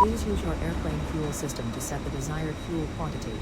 Please use your airplane fuel system to set the desired fuel quantity.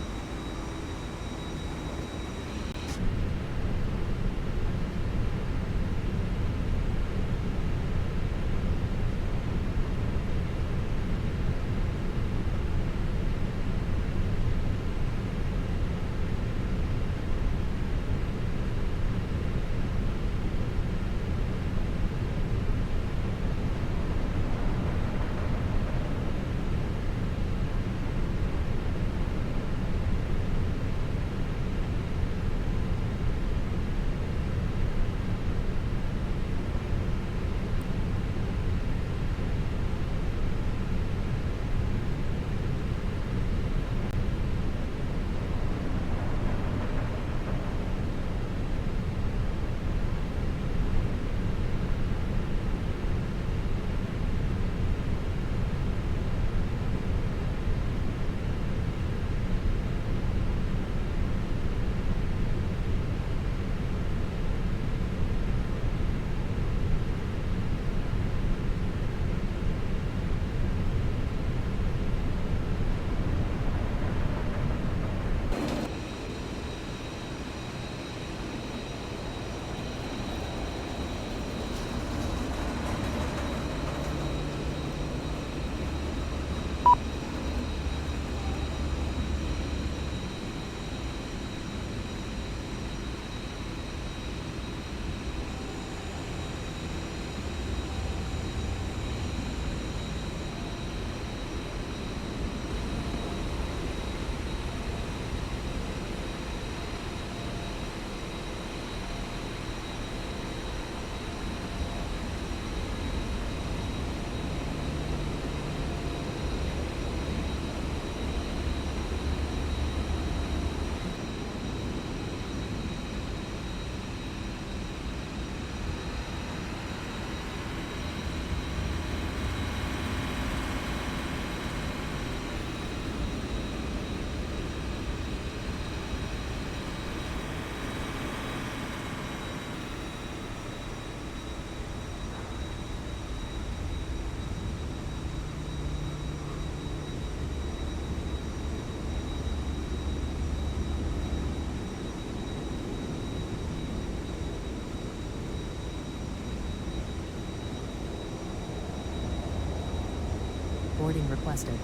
Boarding requested.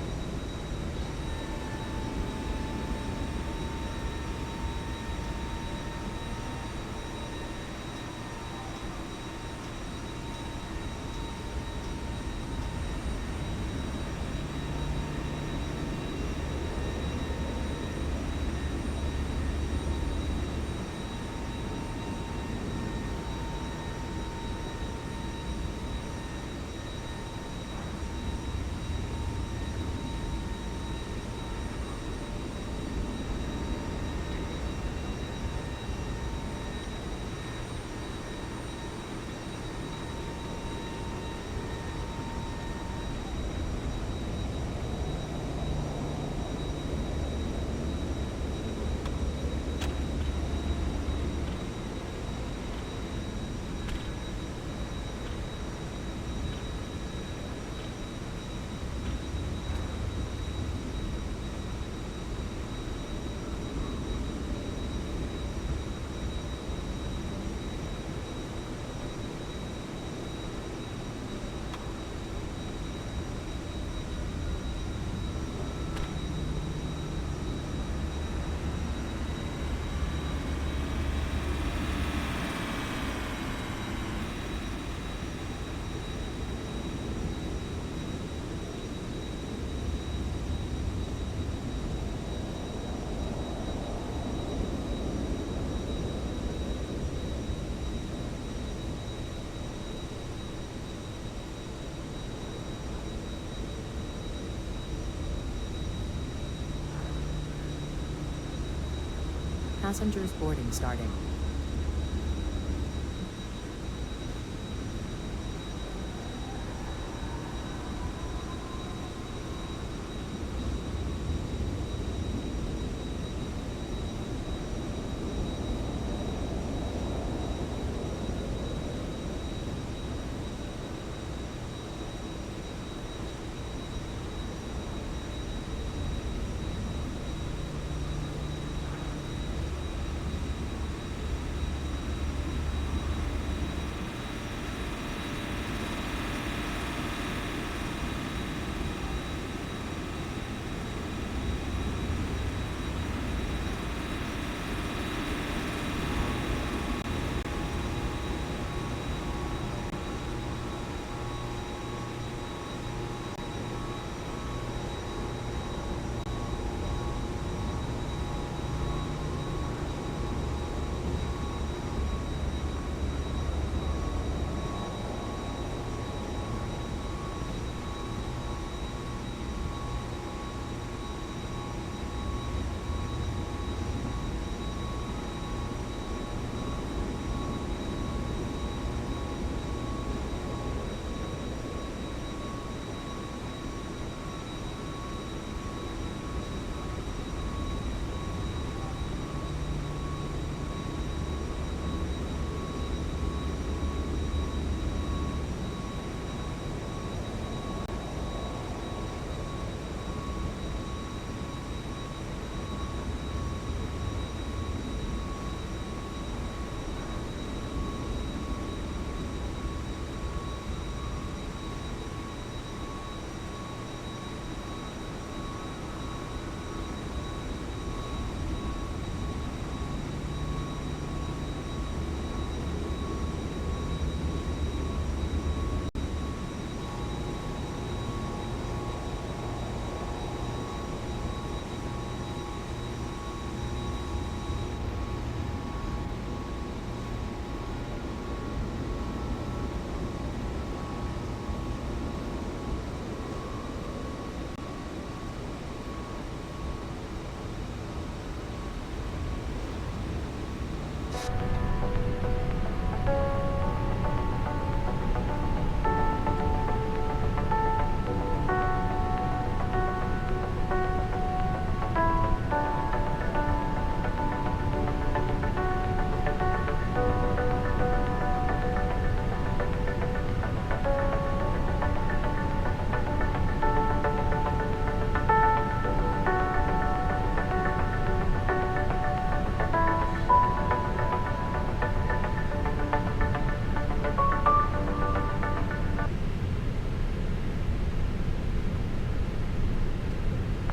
Passengers boarding starting.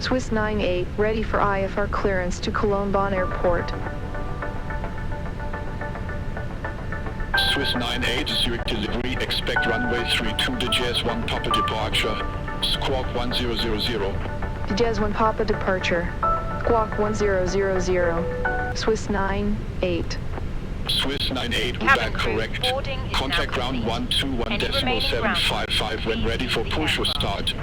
Swiss 98, ready for IFR clearance to Cologne Bonn Airport. Swiss 98, Zurich delivery, expect runway 32 DJS 1 Papa departure, squawk 1000. DJS 1 Papa departure, squawk 1000, Swiss 98. Swiss 98, back correct. Contact ground 121.755 when ready for push or start.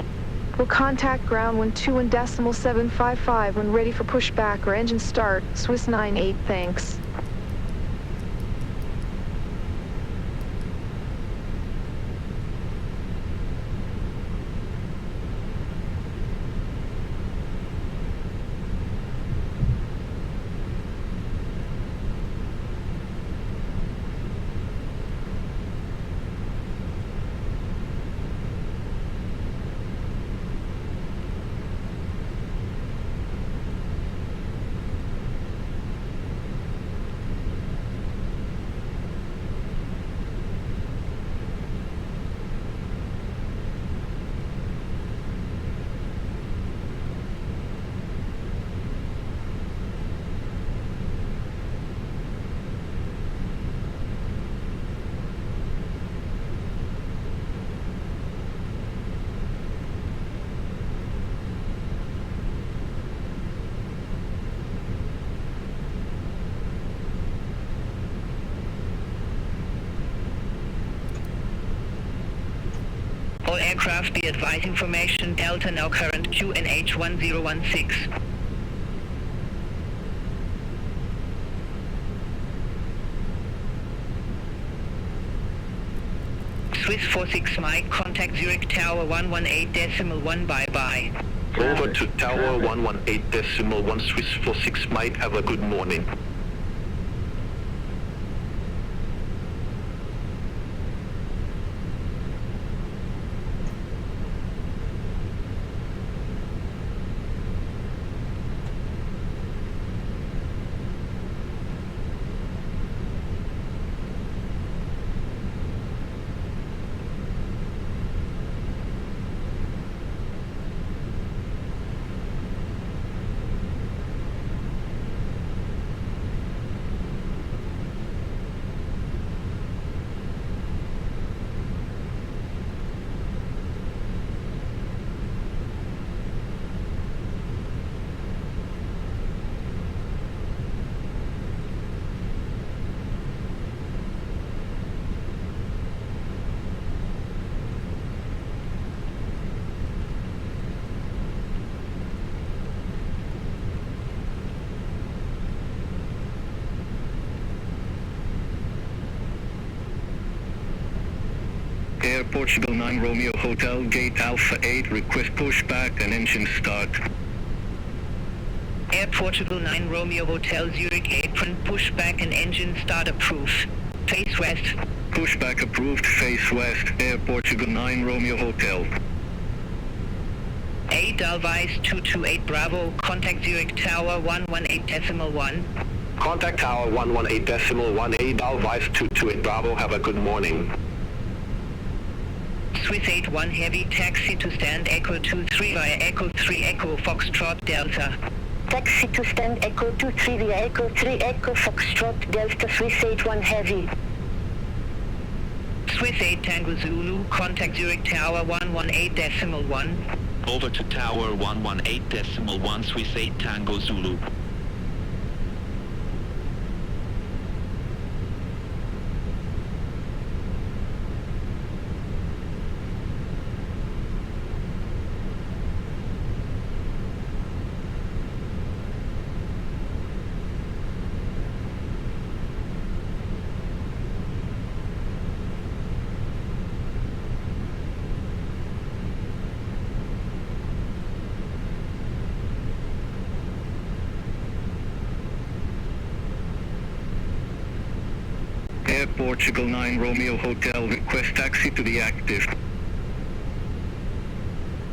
Will contact ground 121.755 when ready for pushback or engine start. Swiss 98, thanks. All aircraft be advised information Delta now current QNH 1016. Swiss 46 Mike, contact Zurich Tower 118.1 bye-bye. Over to Tower 118.1 Swiss 46 Mike, have a good morning. Air Portugal 9 Romeo Hotel Gate Alpha 8, request pushback and engine start. Air Portugal 9 Romeo Hotel Zurich apron pushback and engine start approved. Face west. Pushback approved, face west, Air Portugal 9 Romeo Hotel. A Dalvice 228 Bravo, contact Zurich Tower 118.1. Contact Tower 118.1 A Dalvice 228 Bravo, have a good morning. Swiss 81 Heavy, taxi to stand Echo 23 via Echo 3 Echo Foxtrot Delta. Taxi to stand Echo 23 via Echo 3 Echo Foxtrot Delta Swiss 81 Heavy. Swiss 8 Tango Zulu, contact Zurich Tower 118.1. Over to Tower 118.1 Swiss 8 Tango Zulu. Air Portugal 9 Romeo Hotel, request taxi to the active.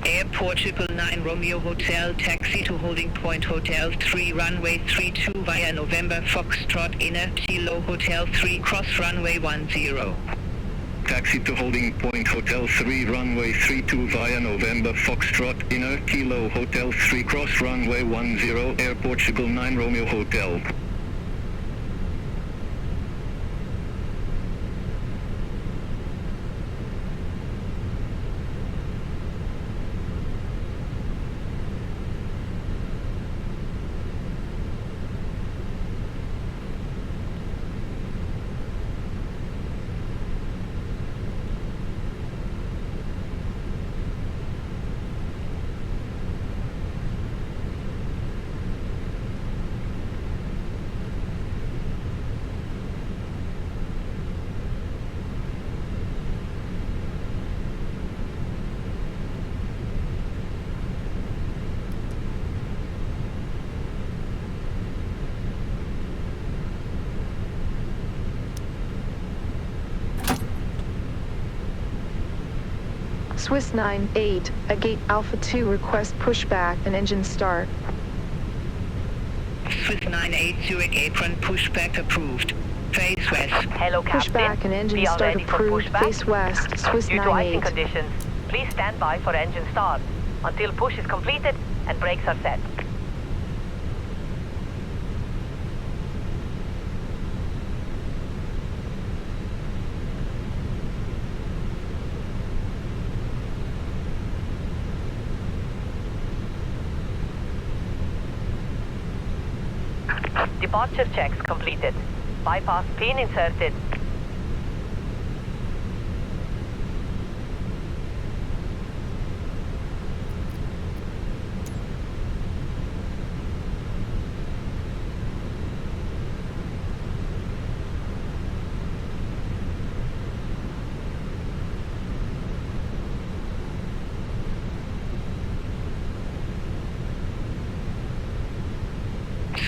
Air Portugal 9 Romeo Hotel, taxi to holding point Hotel 3 runway 32 via November Foxtrot Inner Kilo Hotel 3 cross runway 10. taxi to holding point Hotel 3 runway 32 via November Foxtrot Inner Kilo Hotel 3 cross runway 10 Air Portugal 9 Romeo Hotel. Swiss 98, a gate Alpha 2 request pushback and engine start. Swiss 98 Zurich apron pushback approved. Face west. Hello, Captain. Pushback and engine We are start ready for approved. pushback. Face west, Swiss Due to icing 98. conditions, please stand by for engine start until push is completed and brakes are set. Departure checks completed. Bypass pin inserted.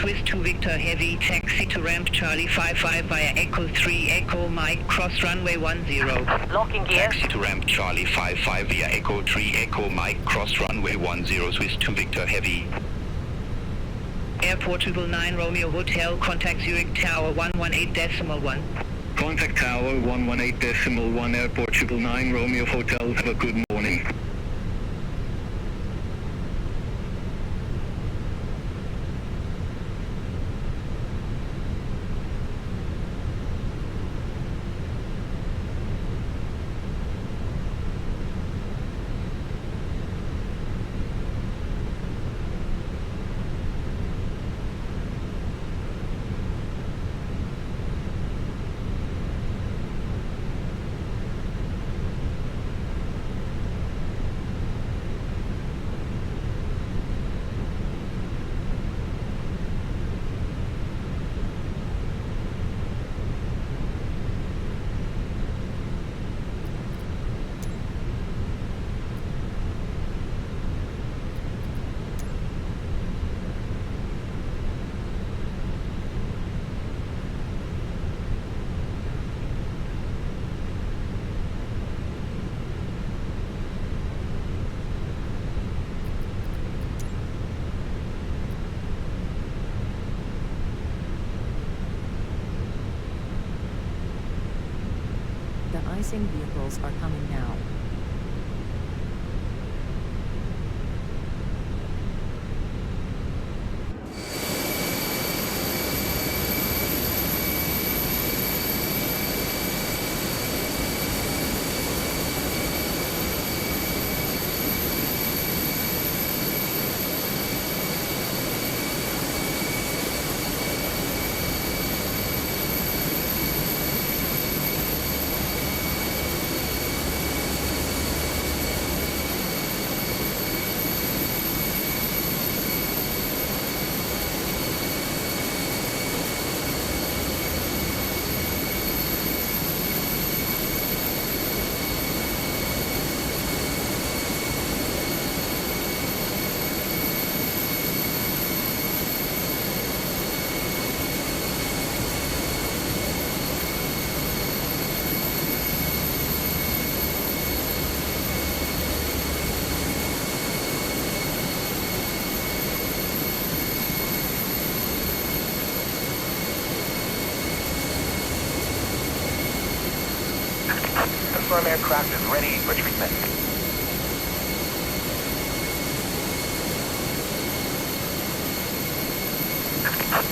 Swiss 2 Victor Heavy taxi to ramp Charlie 55 via Echo 3 Echo Mike cross runway 10. Locking gear. Taxi to ramp Charlie 55 via Echo 3 Echo Mike cross runway 10 Swiss 2 Victor Heavy. Air Portugal 9 Romeo Hotel, contact Zurich Tower 118.1. Contact Tower 118.1 Air Portugal 9 Romeo Hotel. Have a good morning. The icing vehicles are coming now. Confirm aircraft is ready for treatment.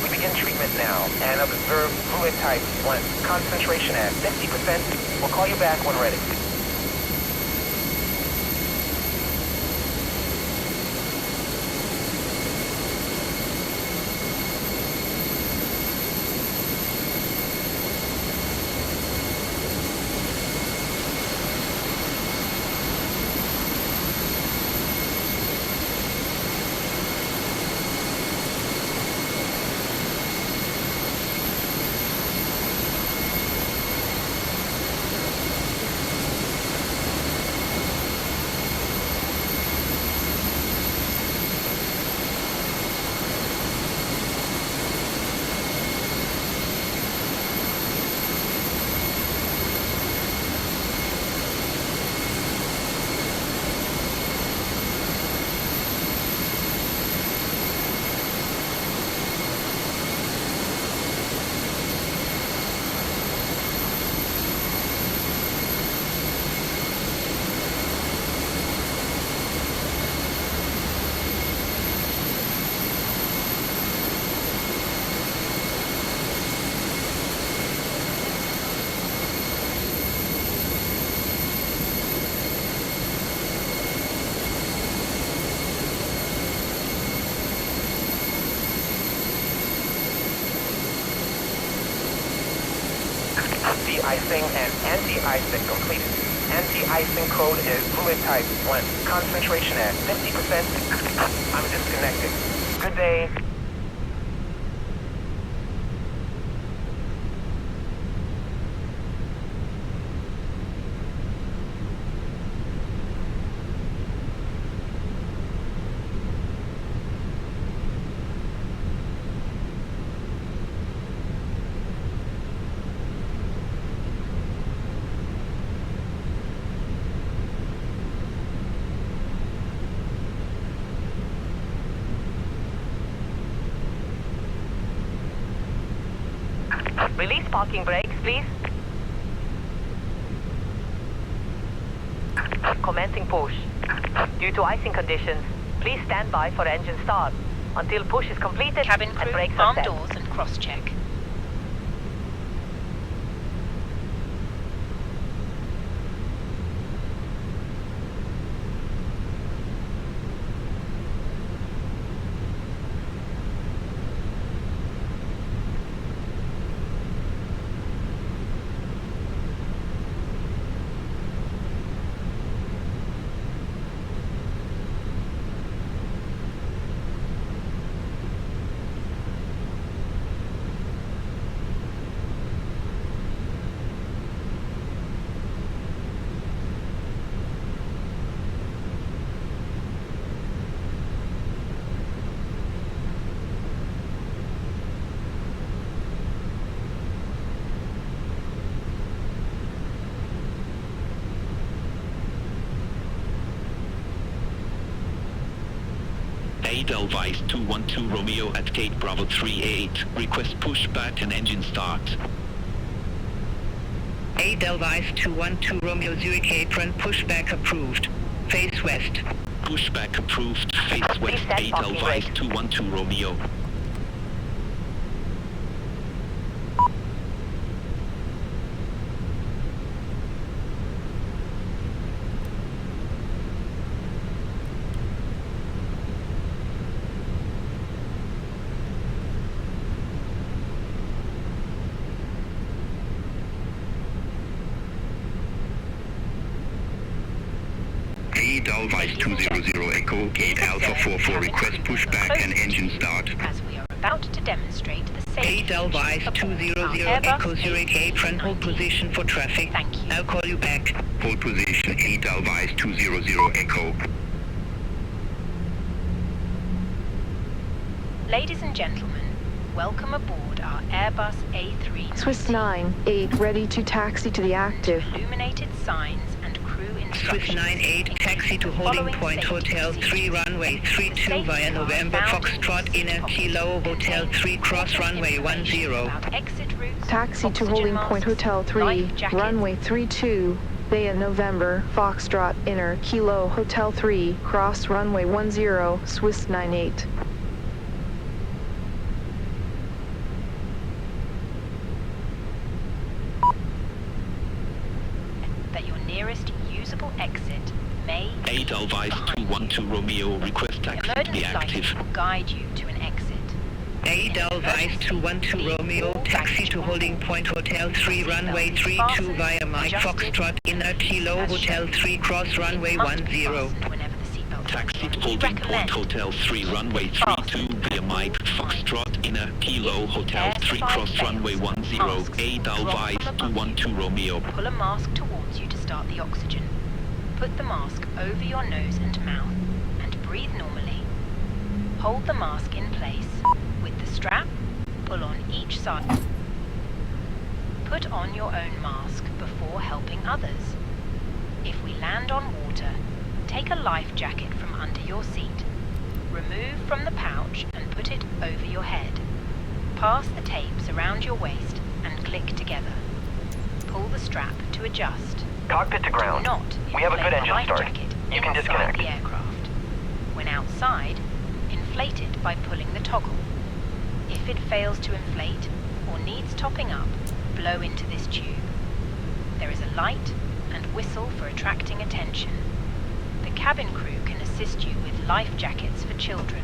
We begin treatment now and observe fluid type 1. Concentration at 50%. We'll call you back when ready. De-icing and anti-icing completed. Anti-icing code is fluid type 1. Concentration at 50%. I'm disconnected. Good day. Release parking brakes, please. Commencing push. Due to icing conditions, please stand by for engine start until push is completed Cabin and crew, brakes are arm set. doors and cross-check. Edelweiss 212 Romeo at gate Bravo 38. Request pushback and engine start. Edelweiss 212 Romeo Zurich apron pushback approved. Face west. Pushback approved. Face west. set parking Edelweiss brake. 212 Romeo. Edelweiss 200 Echo, gate Alpha 44, request pushback and engine start. As we are about to demonstrate the safety Edelweiss features aboard 200 our Airbus Echo Zurich apron hold position for traffic. Thank you. I'll call you back. Hold position, Edelweiss 200 Echo. Ladies and gentlemen, welcome aboard our Airbus A319. Swiss 98 ready to taxi to the active. Illuminated signs and crew Swiss instructions. 98 taxi to holding Following point safety Hotel 3 procedures. runway 32 via November Foxtrot inner Kilo Hotel 3 cross runway 10. About exit routes, Taxi to oxygen holding masks, point Hotel 3, life jackets, runway 32. They at November, Foxtrot, Inner, Kilo, Hotel 3, cross runway 10, Swiss 98. That your nearest usable exit may be Edelweiss 212 Romeo, request taxi to be emergency active. lighting will guide you to an exit. Edelweiss 212 Romeo, taxi to holding point Hotel 3 runway 32 via Mike Foxtrot, Inner Kilo, Hotel 3 cross runway 10. Taxi to holding point Hotel 3 runway 32 via Mike Foxtrot, Inner Kilo, Hotel 3 cross runway 10, Edelweiss 212 Romeo. Pull a mask towards you to start the oxygen. Put the mask over your nose and mouth and breathe normally. Hold the mask in place. With the strap, pull on each side. Put on your own mask before helping others. If we land on water, take a life jacket from under your seat. Remove from the pouch and put it over your head. Pass the tapes around your waist and click together. Pull the strap to adjust. Cockpit to ground. Do not We have a good inflate the engine life start. jacket You can inside disconnect. the aircraft. When outside, inflate it by pulling the toggle. If it fails to inflate or needs topping up, blow into this tube. There is a light and whistle for attracting attention. The cabin crew can assist you with life jackets for children.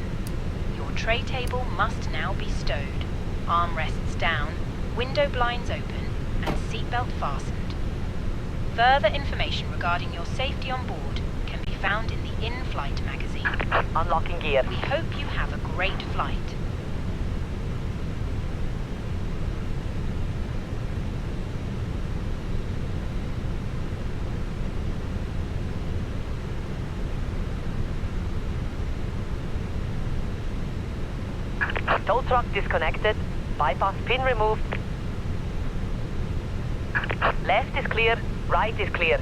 Your tray table must now be stowed, armrests down, window blinds open, and seatbelt fastened. Further information regarding your safety on board can be found in the in-flight magazine. Unlocking gear. We hope you have a great flight. Tow truck disconnected. Bypass pin removed. Left is clear. Right is clear.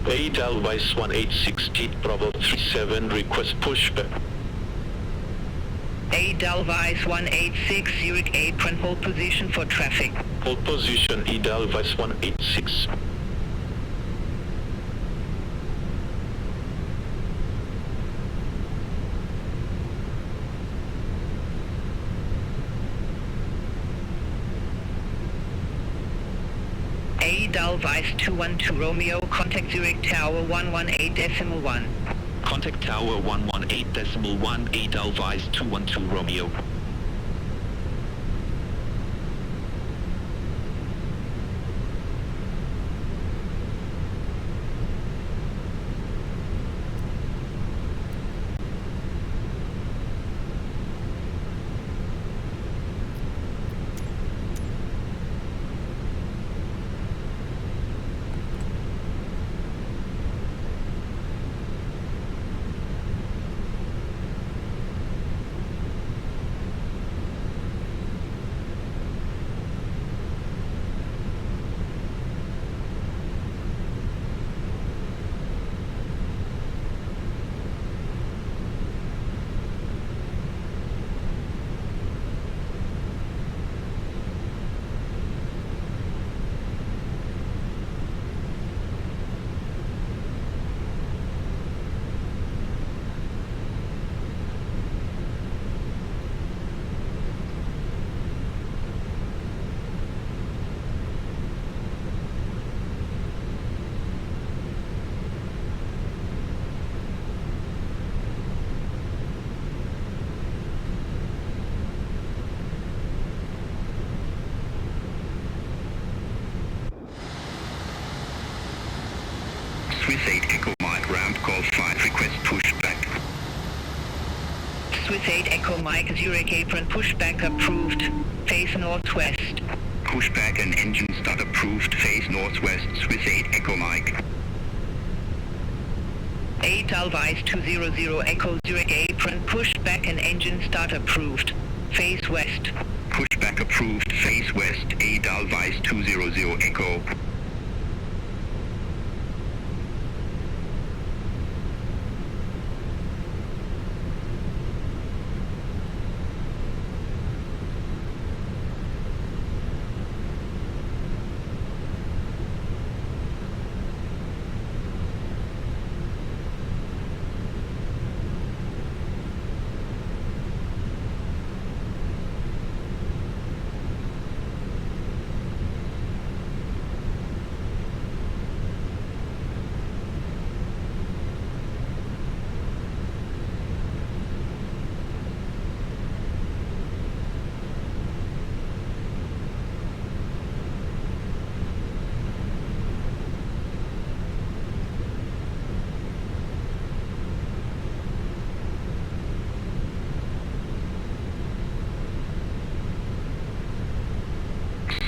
Edelweiss 186 Bravo 37, request pushback. Edelweiss 186, Zurich 8, hold position for traffic. Hold position, Edelweiss 186. Edelweiss 212 Romeo, contact Zurich Tower 118.1. Contact Tower 118.1, Edelweiss 212 Romeo. Swiss 8 Echo Mike, Zurich apron, pushback approved, face northwest. Pushback and engine start approved, face northwest, Swiss 8 Echo Mike. 8 Alvice 200 Echo Zurich apron, pushback and engine start approved, face west. Pushback approved, face west, 8 Alvice 200 Echo.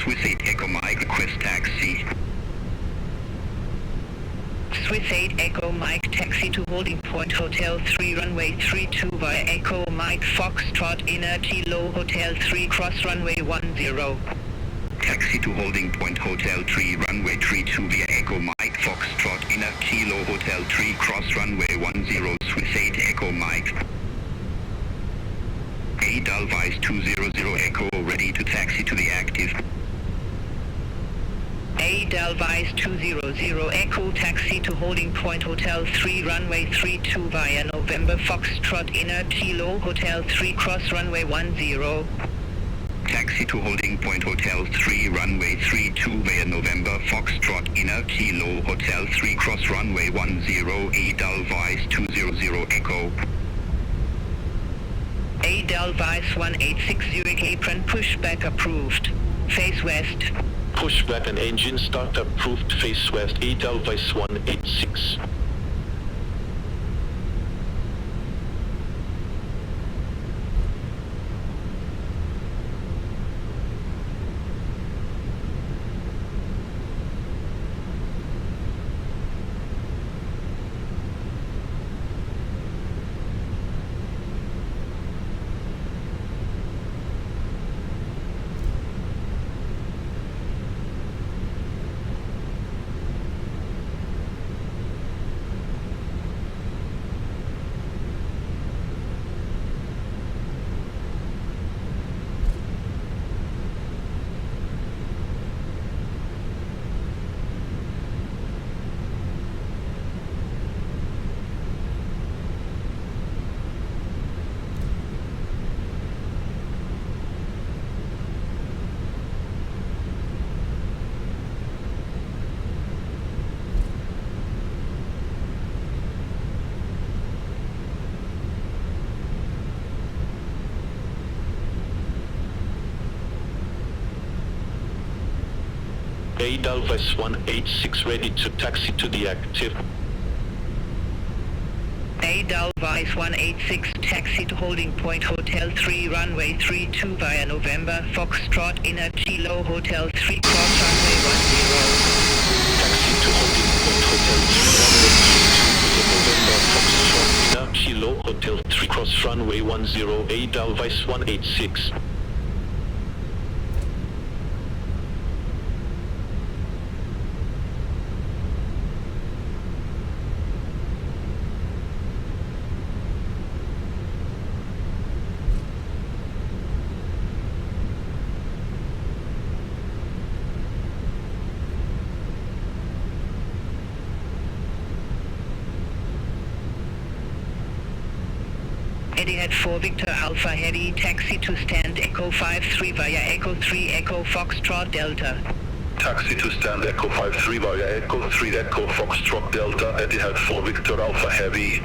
Swiss 8 Echo Mike, request taxi. Swiss 8 Echo Mike, taxi to holding point Hotel 3 runway 32 via Echo Mike Foxtrot inner Kilo Hotel 3 cross runway 10. Taxi to holding point Hotel 3 runway 32 via Echo Mike Foxtrot inner Kilo Hotel 3 cross runway 10, Swiss 8 Echo Mike. 8 Alvice 200 Echo ready to taxi to the active. 8 Alvice 200 Echo taxi to holding point Hotel 3 runway 32 via November Foxtrot inner Kilo Hotel 3 cross runway 10. Taxi to holding point Hotel 3 runway 32 via November Foxtrot inner Kilo Hotel 3 cross runway 10, 8 Alvice 200 Echo. 8 Alvice 186 Zurich apron pushback approved, face west. Pushback and engine start approved, face west, 8 Alvice 186. Alvice 186 ready to taxi to the active. 8 Alvice 186 taxi to holding point Hotel 3 runway 32 via November Foxtrot inner Kilo Hotel 3 cross runway 10. Taxi to holding point Hotel 3 runway 32 via November Foxtrot inner Kilo Hotel 3 cross runway 10, 8 Alvice 186. 4 Victor Alpha Heavy taxi to stand Echo 53 via Echo 3 Echo Foxtrot Delta. Taxi to stand Echo 53 via Echo 3 Echo Foxtrot Delta, Etihad 4 Victor Alpha Heavy.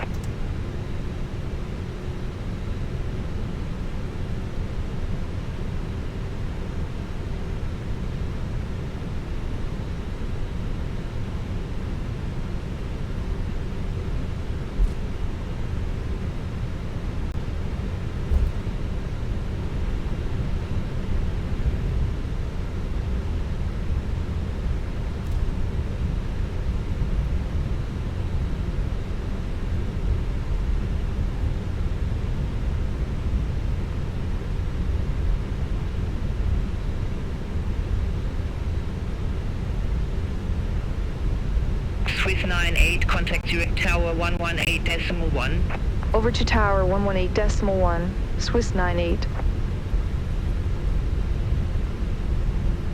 98, contact Zurich Tower 118.1. Over to Tower 118.1, Swiss 98.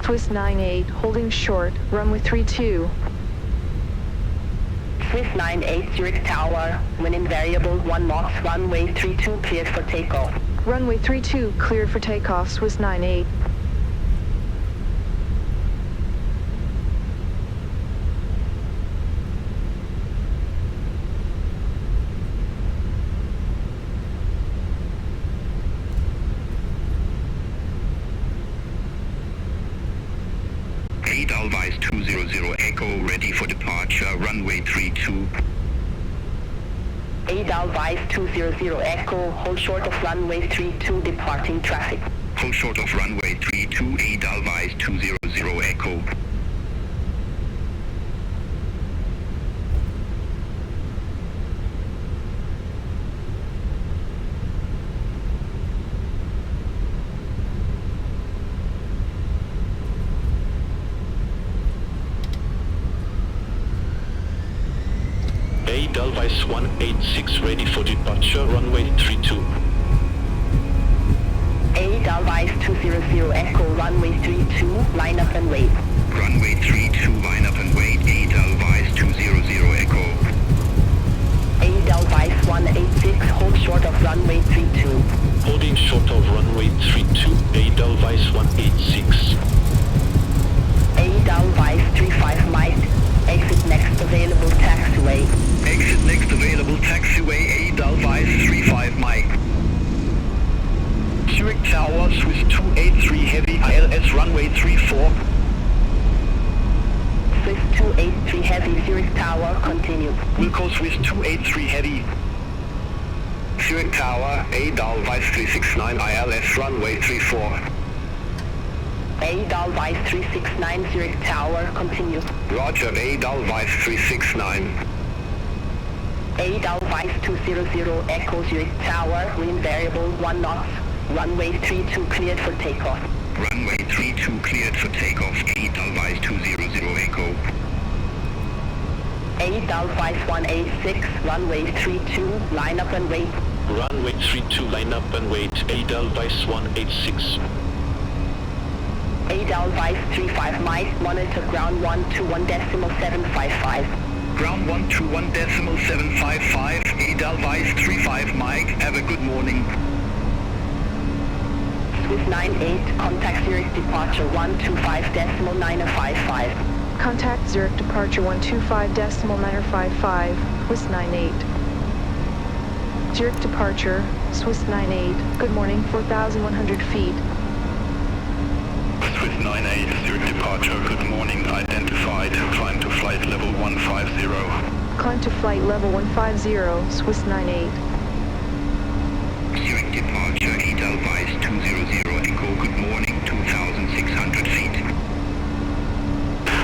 Swiss 98, holding short, runway 32. Swiss 98, Zurich Tower, wind invariable 1 knots, runway 32 cleared for takeoff. Runway 32 cleared for takeoff, Swiss 98. Edelweiss 200 Echo, ready for departure, runway 32. Edelweiss 200 Echo, hold short of runway 32, departing traffic. Hold short of runway 32, Edelweiss 200 Echo. Edelweiss 186 ready for departure, runway 32. Edelweiss 200 Echo, runway 32, line up and wait. Runway 32, line up and wait, Edelweiss 200 Echo. Edelweiss 186, hold short of runway 32. Holding short of runway 32, Edelweiss 186. Edelweiss 35 Mike, exit next available taxiway. Exit next available taxiway, Edelweiss 35 Mike. Zurich Tower, Swiss 283 Heavy, ILS runway 34. Swiss 283 Heavy, Zurich Tower, continue. Wilco Swiss 283 Heavy. Zurich Tower, Edelweiss 369 ILS runway 34. Edelweiss 369, Zurich Tower, continue. Roger, Edelweiss 369. Edelweiss 200 Echo, Zurich Tower, wind variable 1 knots, runway 32 cleared for takeoff. Runway 32 cleared for takeoff, Edelweiss 200 Echo. Edelweiss 186, runway 32, line up and wait. Runway 32, line up and wait, Edelweiss 186. Edelweiss 35 Mike, monitor ground 121.755. Ground 121.755, Edelweiss 35 Mike, have a good morning. Swiss 98, contact Zurich departure 125.955. Contact Zurich departure 125.955, Swiss 98. Zurich departure, Swiss 98, good morning, 4,100 feet. Swiss 98, Zurich departure, good morning, identified, climb to flight level 150. Climb to flight level 150, Swiss 98. Zurich departure, Edelweiss 200 Echo, good morning, 2,600 feet.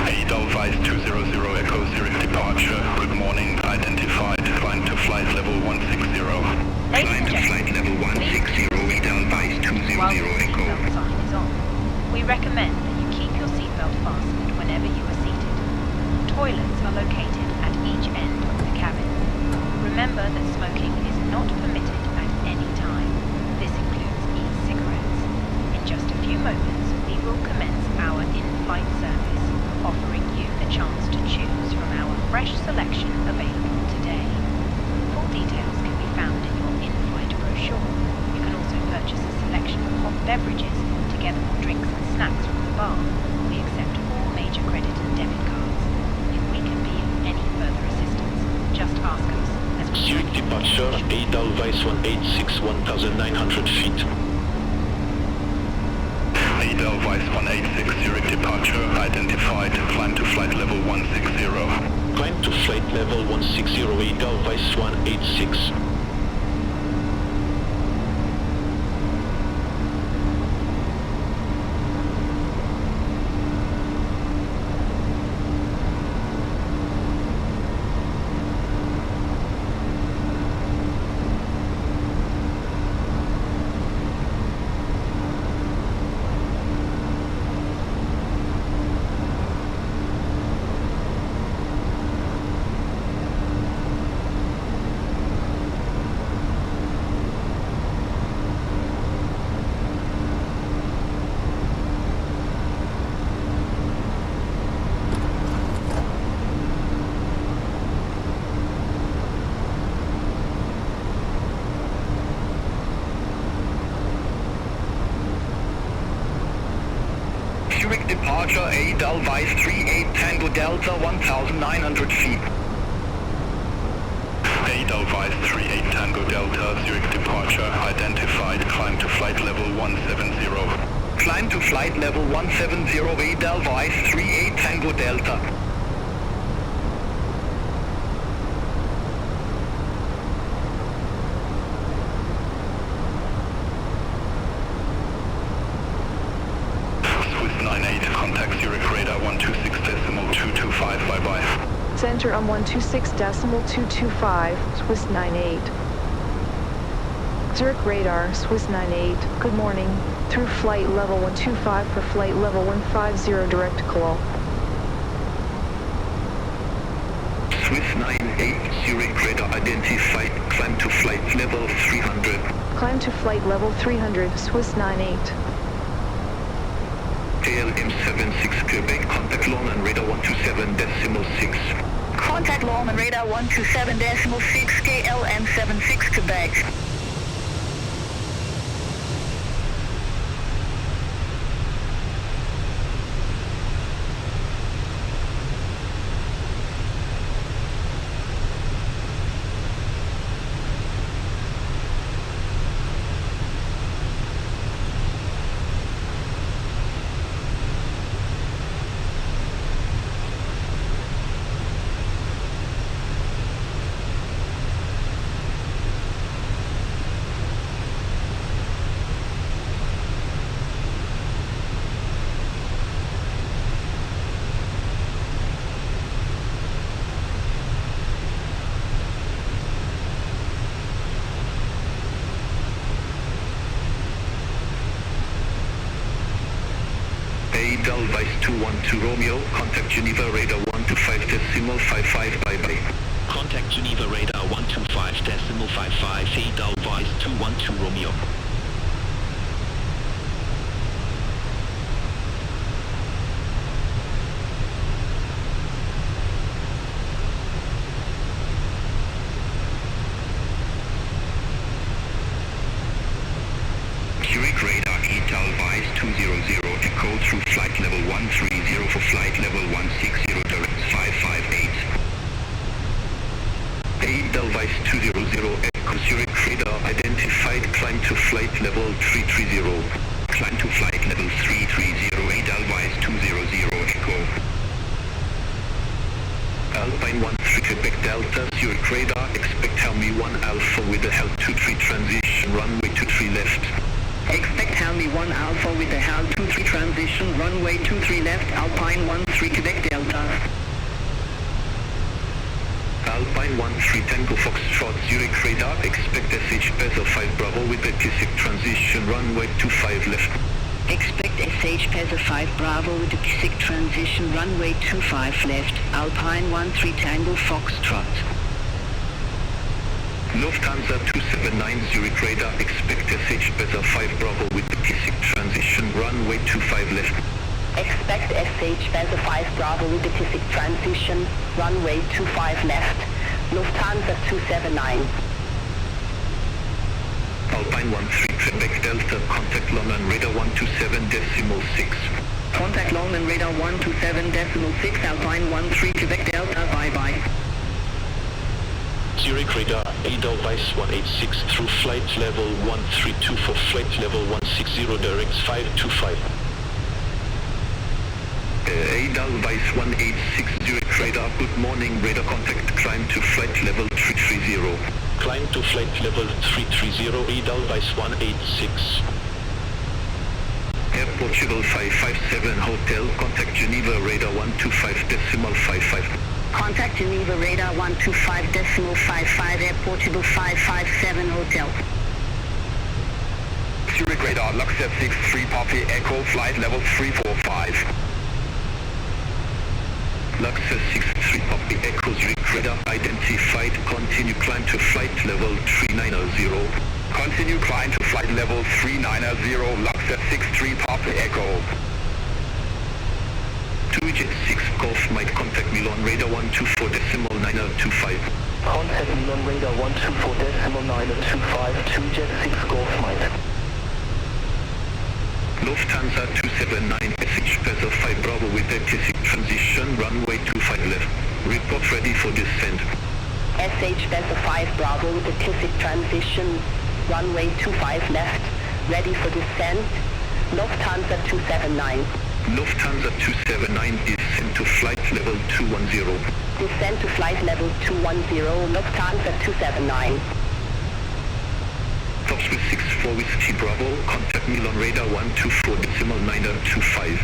Edelweiss 200 Echo, Zurich departure, good morning, identified, climb to flight level 160. Climb to flight level 160, Edelweiss 200 Echo. We recommend that you keep your seatbelt fastened whenever you are seated. Toilets are located at each end of the cabin. Remember that smoking is not permitted at any time. This includes e-cigarettes. In just a few moments, we will commence our in-flight service, offering you the chance to choose from our fresh selection available today. Full details can be found in your in-flight brochure. You can also purchase a selection of hot beverages together with drinks and snacks from the bar. We accept all major credit and debit cards. If we can be of any further assistance, just ask us. As we Zurich departure, Edelweiss 186, 1,900 feet. Edelweiss 186, Zurich departure, identified, climb to flight level 160. Climb to flight level 160, Edelweiss 186. departure, Edelweiss 38 Tango Delta 1,900 feet. Edelweiss 38 Tango Delta, Zurich departure, identified, climb to flight level 170. Climb to flight level 170, Edelweiss 38 Tango Delta. Swiss 98, contact Zurich radar 126.225, bye-bye. Center on 126.225, Swiss 98. Zurich radar, Swiss 98, good morning. Through flight level 125 for flight level 150 direct to Cologne. Swiss 98, Zurich radar identified, climb to flight level 300. Climb to flight level 300, Swiss 98. KLM 76 Quebec, contact London radar 127.6. Contact Longman radar 127.6 KLM 76 Quebec. Edelweiss 212 Romeo, contact Geneva radar 125.55, bye-bye. Contact Geneva radar 125.55, Edelweiss 212 Romeo. Zurich radar Edelweiss 200 Echo through flight level 130 for flight level 160 direct 558. Edelweiss 200 Echo Zurich radar identified, climb to flight level 330. Climb to flight level 330 Edelweiss 200 Echo. Alpine 13 Quebec Delta, Zurich radar, expect Helmi 1 Alpha with a HAL 23 transition, runway 23 left. Expect Helmi 1 Alpha with a HAL 23 transition, runway 23 left, Alpine 13 Quebec Delta. Alpine 13 Tango Foxtrot, Zurich radar, expect SH Pezzo 5 Bravo with a Pacific transition, runway 25 left. Expect SH Pezzo 5 Bravo with a Pacific transition, runway 25 left, Alpine 13 Tango Foxtrot. Lufthansa 279 Zurich radar, expect SH Pezzo 5 Bravo with the Pacific transition, runway 25 left. Expect SH Pezzo 5 Bravo with the Pacific transition, runway 25 left, Lufthansa 279. Alpine 13 Quebec Delta, contact London radar 127.6. Contact Longman radar 127.6, Alpine 13 Quebec Delta, bye-bye. Zurich radar Edelweiss 186 through flight level 132 for flight level 160 direct 525. Edelweiss 186 Zurich radar, good morning, radar contact, climb to flight level 330. Climb to flight level 330 Edelweiss 186. Air Portugal 557 Hotel, contact Geneva radar 125.55. Contact Geneva radar 125.55, Air Portugal 557 Hotel. Zurich radar, Luxor 63 Poppy Echo, flight level 345. Luxor 63 Poppy Echo, Zurich radar identified, continue climb to flight level 390. Continue climb to flight level 390, Luxor 63 Poppy Echo. 2Jet 6 Golf Mike, contact Milan radar 124.925. Contact Milan radar 124.925, 2Jet 6 Golf Mike. Lufthansa 279 SH Panther 5 Bravo with taxi transition, runway 25 left. Report ready for descent. SH Panther 5 Bravo with the TISIC transition, runway 25 left, ready for descent. Lufthansa 279. Lufthansa 279 descent to flight level 210. Descent to flight level 210, Lufthansa 279. Tops with 64 Whiskey Bravo, contact me on radar 124.9025.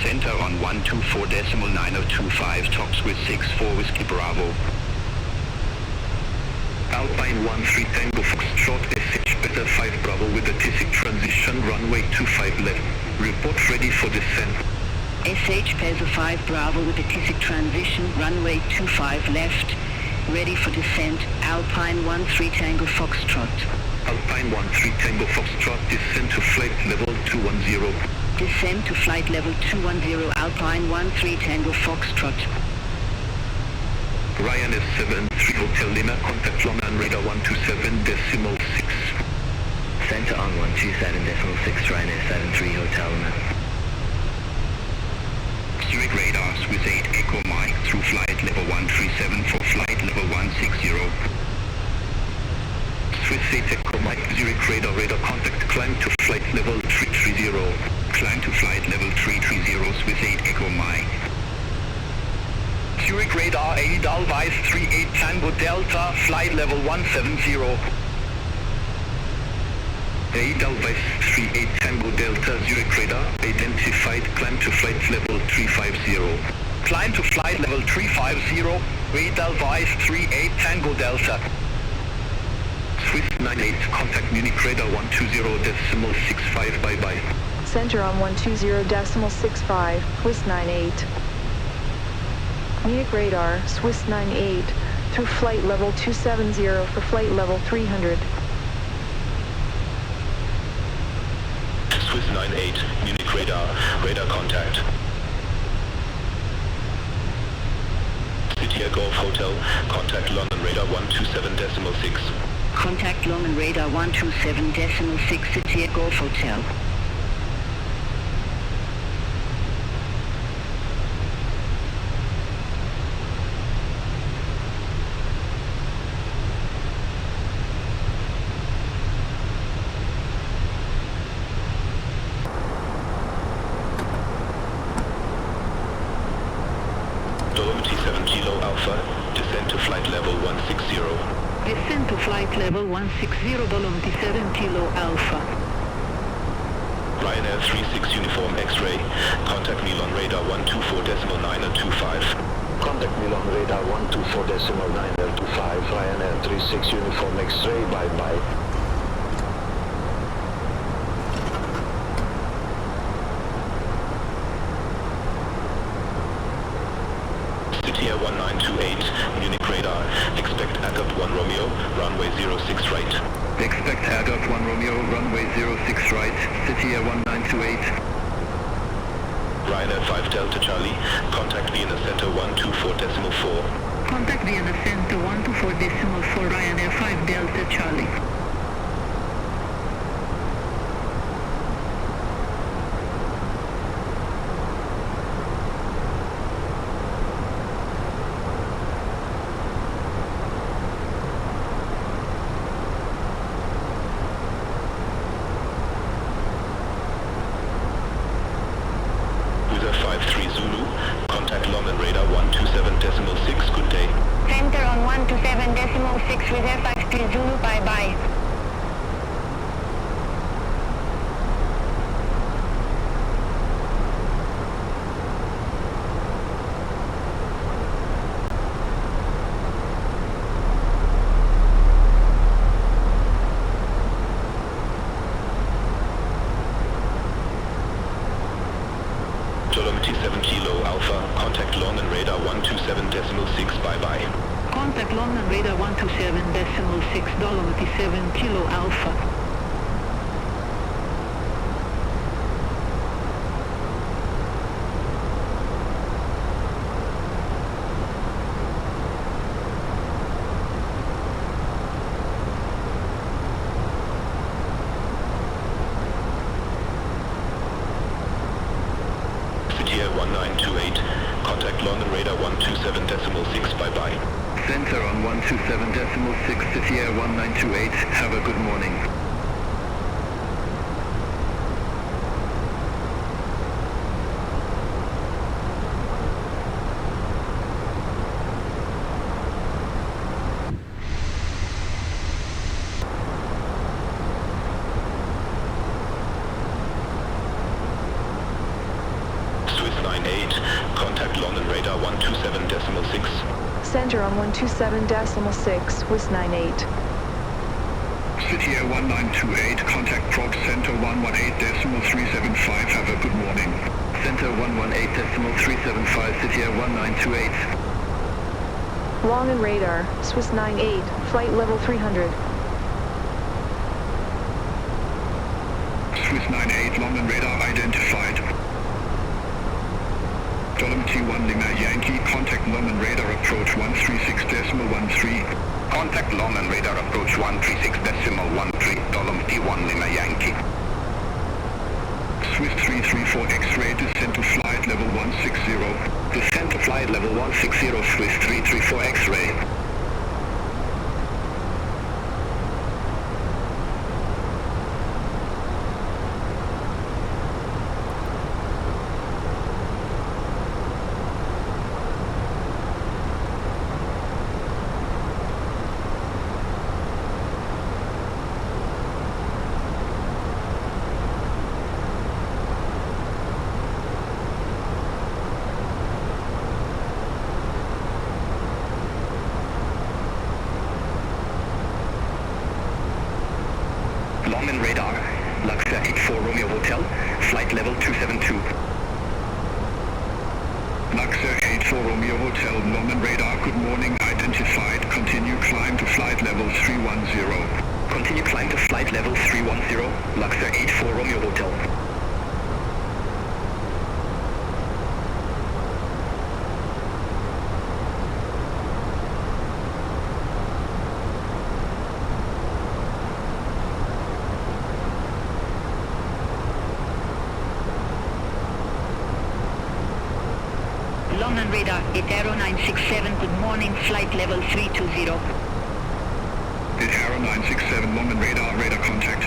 Center on 124.9025, tops with 64 Whiskey Bravo. Alpine 13 Tango Foxtrot SH Beta 5 Bravo with the TISIC transition, runway 25 left. Report ready for descent. SH Panther 5 Bravo with the TISIC transition, runway 25 left, ready for descent. Alpine 13 Tango Foxtrot. Alpine 13 Tango Foxtrot, descent to flight level 210. Descent to flight level 210, Alpine 13 Tango Foxtrot. Ryanair 73 Hotel Lima, contact London radar 127.6. Center on 127.6, Ryanair 73 Hotel Lima. Zurich radars with 8 Echo Mike through flight level 137 for flight level 160. Swiss 8 Echo Mike, Zurich radar contact, climb to flight level 330. Climb to flight level 330, Swiss 8 Echo Mike. Zurich radar 80 Dalweiss 38 Tango Delta, flight level 170. 8 Dalweiss 38 Tango Delta, Zurich radar identified, climb to flight level 350. Climb to flight level 350, 8 Dalweiss 38 Tango Delta. Swiss 98, contact Munich radar 120.65, bye-bye. Center on 120.65, Swiss 98. Munich radar, Swiss 98, through flight level 270 for flight level 300. Swiss 98, Munich radar contact. City Golf Hotel, contact London radar 127.6. Contact London radar 127.6, City Golf Hotel. Descent to flight level 160. Descent to flight level 160, Dolomiti 7 Kilo Alpha. Ryanair 36 Uniform X-ray, contact me on radar 124.9025. Contact me on radar 124.9025, Ryanair 36 Uniform X-ray, bye-bye. City Air 1928, Munich radar, expect ADOT 1 Romeo, runway 06 right. Expect ADOT 1 Romeo, runway 06 right, City Air 1928. Ryanair 5 Delta Charlie, contact Vienna Center 124.4. Contact Vienna Center 124.4, Ryanair 5 Delta Charlie. Good day. Center on 127.6, reserve 53 Zulu, bye-bye. Dolomiti 7 Kilo Alpha, contact London radar 127.6, bye-bye. Contact London radar 127.6, Dolomiti 7 Kilo Alpha. 1928. Contact London radar 127.6. Bye-bye. Center on 127.6, City Air 1928. Have a good morning. Swiss 98. Contact London radar 127.6. Center on 127.6, Swiss 98. City Air 1928, contact Prog Center 118.375, have a good morning. Center 118.375, City Air 1928. Long and radar, Swiss 98, flight level 300. Swiss 98, long and radar identified. Dolom T1 Lima Yankee, contact London radar approach 136.13. Contact London radar approach 136.13, Dolom T1 Lima Yankee. Swiss 334 X-ray, descent to flight level 160. Descent to flight level 160, Swiss 334 X-ray. Longman radar, Luxor 84 Romeo Hotel, flight level 272. Luxor 84 Romeo Hotel, Longman radar, good morning, identified, continue climb to flight level 310. Continue climb to flight level 310, Luxor 84 Romeo Hotel. London radar, Aero 967, good morning, flight level 320. Aero 967, London radar, radar contact.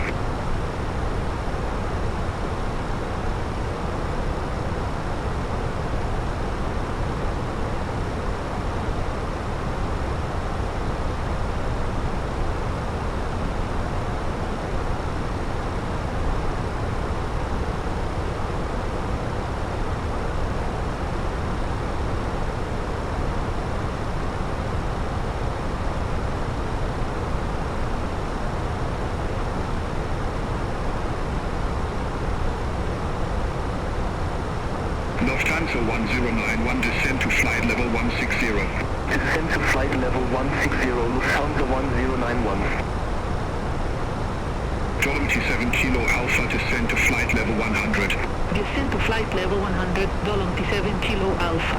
Lufthansa 1091, descent to flight level 160. Descent to flight level 160, Lufthansa 1091. Dolom T7 Kilo Alpha, descent to flight level 100. Descent to flight level 100, Dolom T7 Kilo Alpha.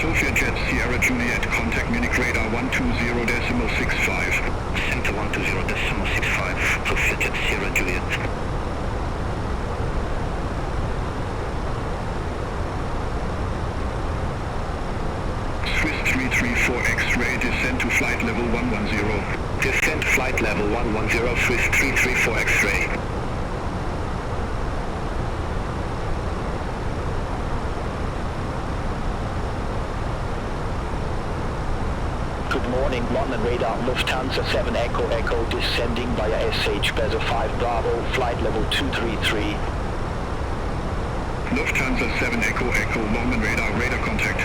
Sofia Jet Sierra Juliet, contact Munich radar 120.65. Center 120.65, Sofia Jet Sierra Juliet. Swiss 334 X-ray, descent to flight level 110. Descent flight level 110, Swiss 334 X-ray. Good morning, London radar, Lufthansa 7 Echo Echo, descending via SH Bezel 5 Bravo, flight level 233. Lufthansa 7 Echo Echo, London radar, radar contact.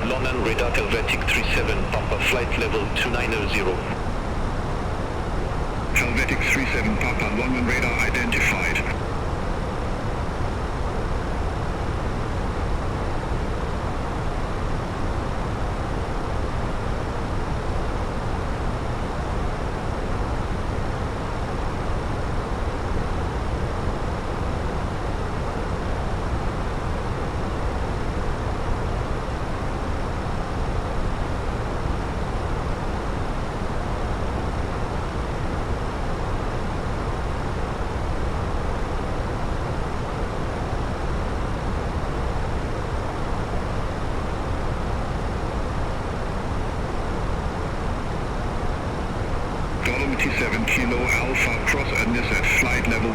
London radar Helvetic 37, Papa, flight level 2900. Helvetic 37 Papa, London radar identified.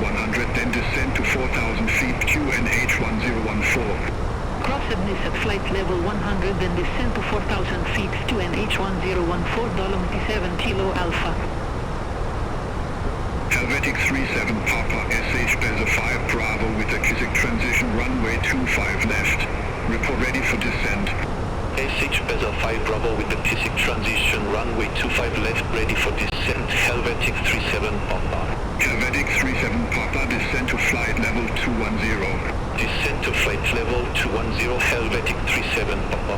100, then descend to 4,000 feet, QNH 1014. Cross at flight level 100, then descend to 4,000 feet, QNH 1014, Dolomity 7 Kilo Alpha. Helvetic 37 Papa, SH Beza 5 Bravo with a Kisik transition, runway 25 left. Report ready for descent. SH Beza 5 Bravo with the Kisik transition, runway 25 left, ready for descent. Helvetic 37 Papa. Helvetic 37 Papa, descend to flight level 210. Descent to flight level 210, Helvetic 37 Papa.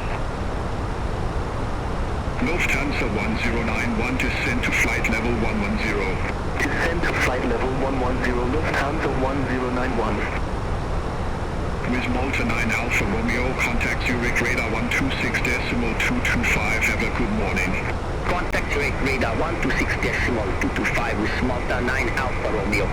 Lufthansa 1091, descend to flight level 110. Descend to flight level 110, Lufthansa 1091. With Malta 9 Alpha Romeo, contact Zurich radar 126.225, have a good morning. Contact Zurich radar 126.225 with Malta 9 Alpha Romeo.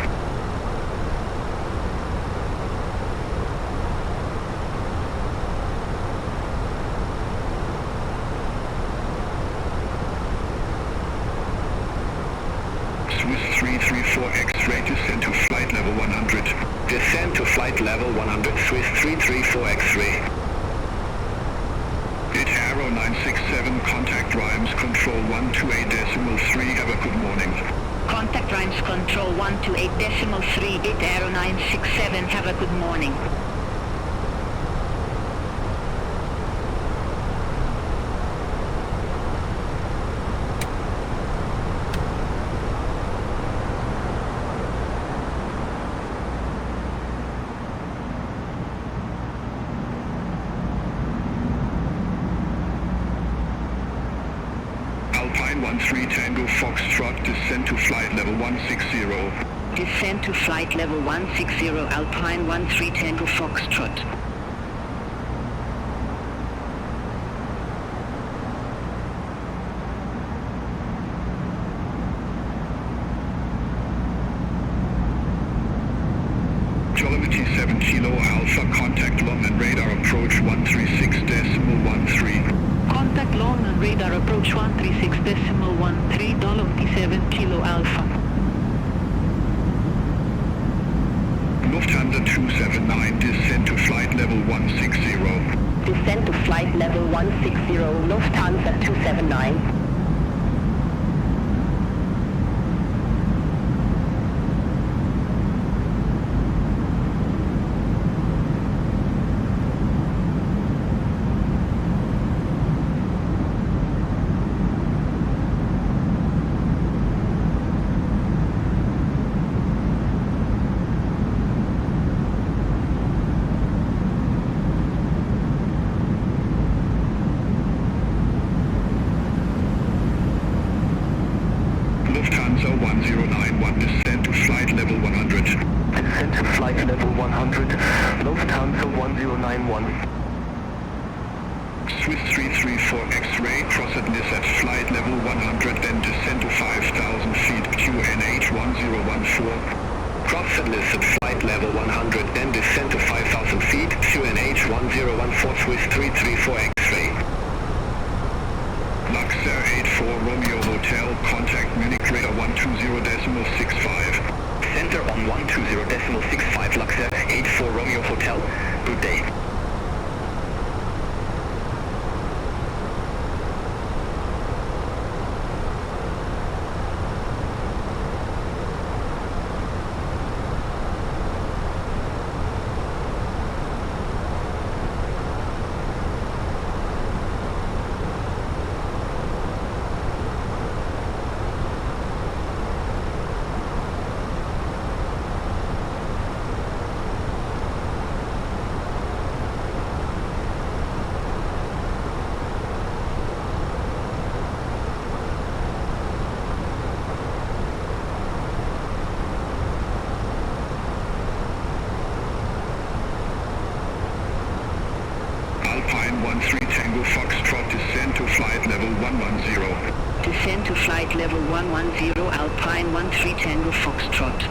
Swiss 334 X-ray, descend to flight level 100. Descend to flight level 100, Swiss 334 X-ray. Arrow 967, contact Rhymes control 128.3, have a good morning. Contact Rhymes control 128.3, Arrow 967, have a good morning. Alpine 13 Tango Foxtrot, descend to flight level 160. Descend to flight level 160, Alpine 13 Tango Foxtrot. Dolomity 7 Kilo Alpha, contact London radar approach 136.13. Contact London radar approach 136.13, Dolomity 7 Kilo Alpha. Lufthansa 279, descend to flight level 160. Descend to flight level 160, Lufthansa 279. Lufthansa 1091, descend to flight level 100. Descend to flight level 100, Lufthansa 1091. Swiss 334 X-ray, cross at Nis at flight level 100, then descend to 5,000 feet, QNH 1014. Cross at Nis at flight level 100, then descend to 5,000 feet, QNH 1014, Swiss 334 X-ray. Luxor 84 Romeo Hotel, contact Munich radar 120.65. Center on 120.65, Luxor 84 Romeo Hotel. Good day. Alpine 13 Tango Foxtrot, descend to flight level 110. Descend to flight level 110, Alpine 13 Tango Foxtrot.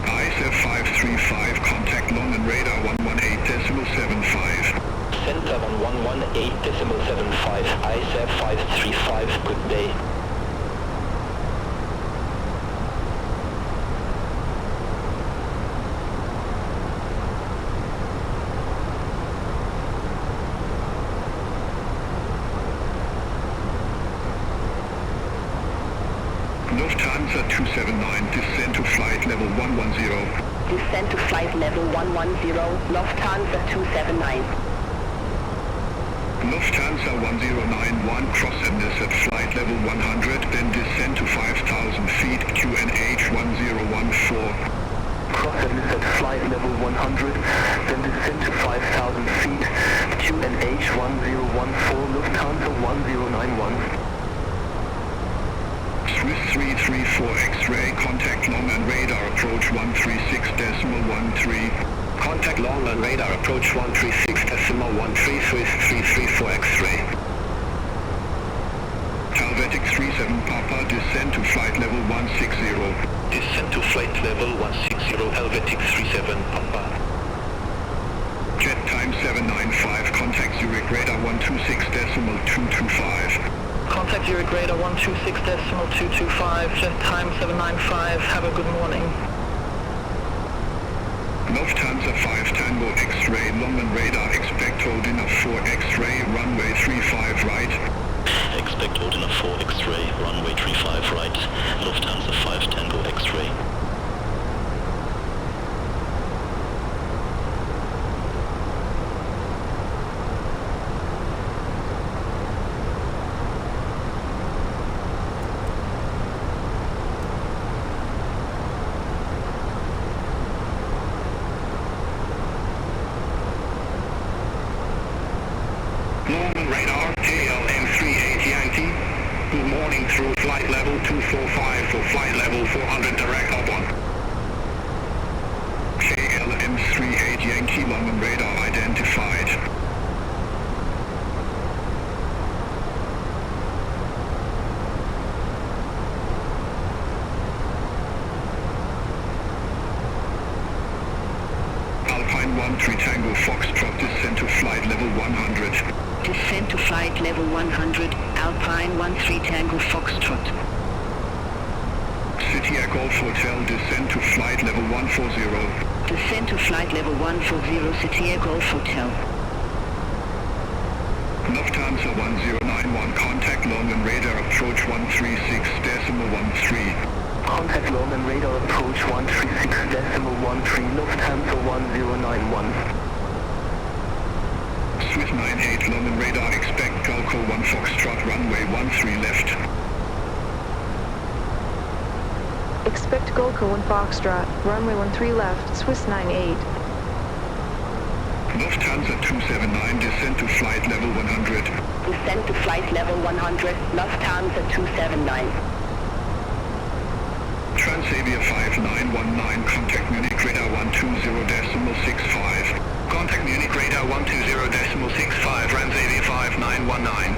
ISF 535, contact London radar 118.75. Center on 118.75, ISF 535, 535, good day. Lufthansa 109 Alpha, descend to flight level 110. Descend to flight level 100. Descend to flight level 110, London radar 118.75. Cologne 118.75, ISF 535, good day. Center on 118.75, ISF 535, 535, good day. Lufthansa 279, descend to flight level 110. Descend to flight level 110, Lufthansa 279. Lufthansa 1091, cross and at flight level 100, then descend to 5,000 feet, QNH 1014. Cross and at flight level 100, then descend to 5,000 feet, QNH 1014, Lufthansa 1091. Swiss 334 X-ray, contact long and radar approach 136.13. Contact long and radar approach 136.13, Swiss 334 X-ray. Helvetic 37 Papa, descend to flight level 160. Descend to flight level 160, Helvetic 37 Papa. Jet time 795, contact Zurich radar 126.225. Contact Zurich radar 126.225, jet time 795, have a good morning. Lufthansa 5 Tango X-ray, London radar, expect holding a 4 X-ray, runway 35 right. Expect holding a 4 X-ray, runway 35 right, Lufthansa 5 Tango X-ray. London radar, KLM38 Yankee. Good morning through flight level 245 for flight level 400 direct up on. KLM38 Yankee, London radar identified. Alpine 13 Tango Foxtrot, descend to flight level 100. Descend to flight level 100, Alpine 13 Tango Foxtrot. City Air Golf Hotel, descend to flight level 140. Descend to flight level 140, City Air Golf Hotel. Lufthansa 1091, contact long and radar approach 136.13. Contact long and radar approach 136.13, Lufthansa 1091. Swiss 98 London radar, expect Gulco 1 Foxtrot, runway 13 left. Expect Gulco 1 Foxtrot, runway 13 left, Swiss 98. Lufthansa 279, descend to flight level 100. Descend to flight level 100, Lufthansa 279. Transavia 5919, contact Munich radar 120.65. Contact Munich radar 120.65, Transavia 5919.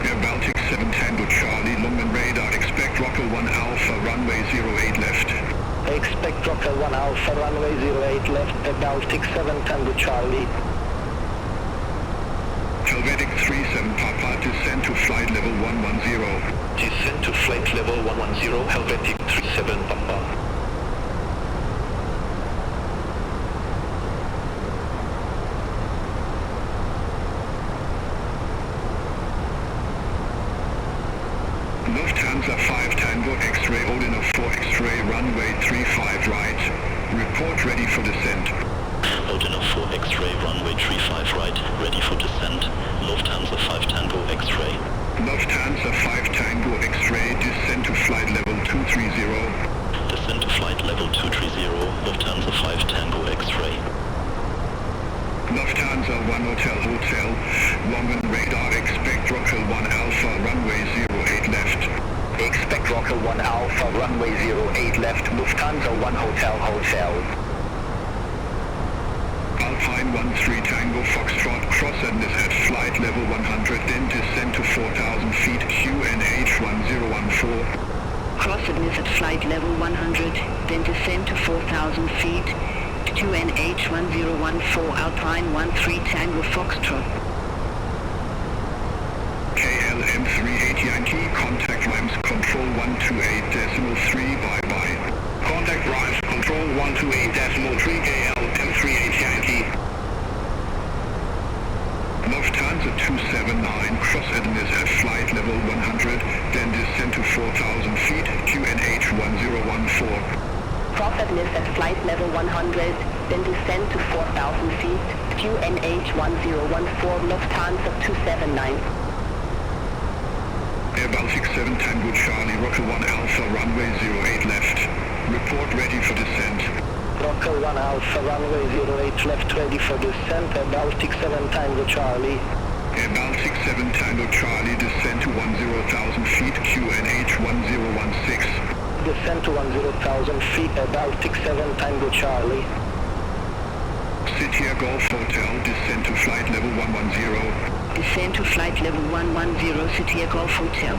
Air Baltic 7 Tango Charlie, London radar, expect Rocker 1 Alpha, runway 08 left. Expect Rocker 1 Alpha, runway 08 left, Air Baltic 7 Tango Charlie. Helvetic 37 Papa, descend to flight level 110. Descend to flight level 110, Helvetic 37 Papa. Lufthansa 5 Tango X-ray, holding a 4 X-ray, runway 35 right. Report ready for descent. Holding a 4 X-ray, runway 35 right, ready for descent. Lufthansa 5 Tango X-ray. Lufthansa 5 Tango X-ray, descend to flight level 230. Descend to flight level 230, Lufthansa 5 Tango X-ray. Lufthansa 1 Hotel Hotel, London radar, expect Rocker 1 Alpha, runway 08 left. Expect Rocker 1 Alpha, runway 08 left, Lufthansa 1 Hotel Hotel. Alpine 13 Tango Foxtrot, cross and at flight level 100, then descend to 4,000 feet, QNH 1014. Cross and at flight level 100, then descend to 4,000 feet, QNH 1014, Alpine 13 Tango Foxtrot. KLM 38 Yankee, contact Rams Control 128.3, bye-bye. Contact Rams Control 128.3, KLM 38 Yankee. Lufthansa 279, cross at flight level 100, then descend to 4,000 Cross at NIS at flight level 100, then descend to 4,000 feet, QNH 1014, Lufthansa 279. Air Baltic 7 Tango Charlie, Rocker 1 Alpha, runway 08 left. Report ready for descent. Rocker 1 Alpha, runway 08 left, ready for descent. Air Baltic 7 Tango Charlie. Air Baltic 7 Tango Charlie, descend to 10,000 feet, QNH 1016. Descend to 10,000 feet, Air Baltic 7 Tango Charlie. City Air Golf Hotel, descend to flight level 110. Descend to flight level 110, City Air Golf Hotel.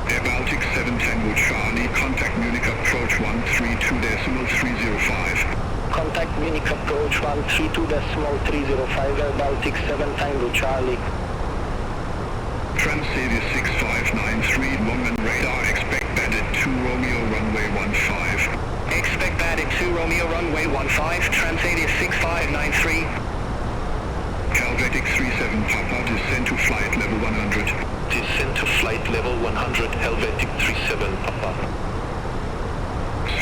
Air Baltic 7 Tango Charlie, contact Munich approach 132.305. Contact Munich approach 132.305, Air Baltic 7 Tango Charlie. Transavia 6593, Longman radar, expect bandit 2 Romeo runway 15. Expect bandit 2 Romeo runway 15, Transavia 6593. Helvetic 37 Papa, descend to flight level 100. Descend to flight level 100, Helvetic 37 Papa.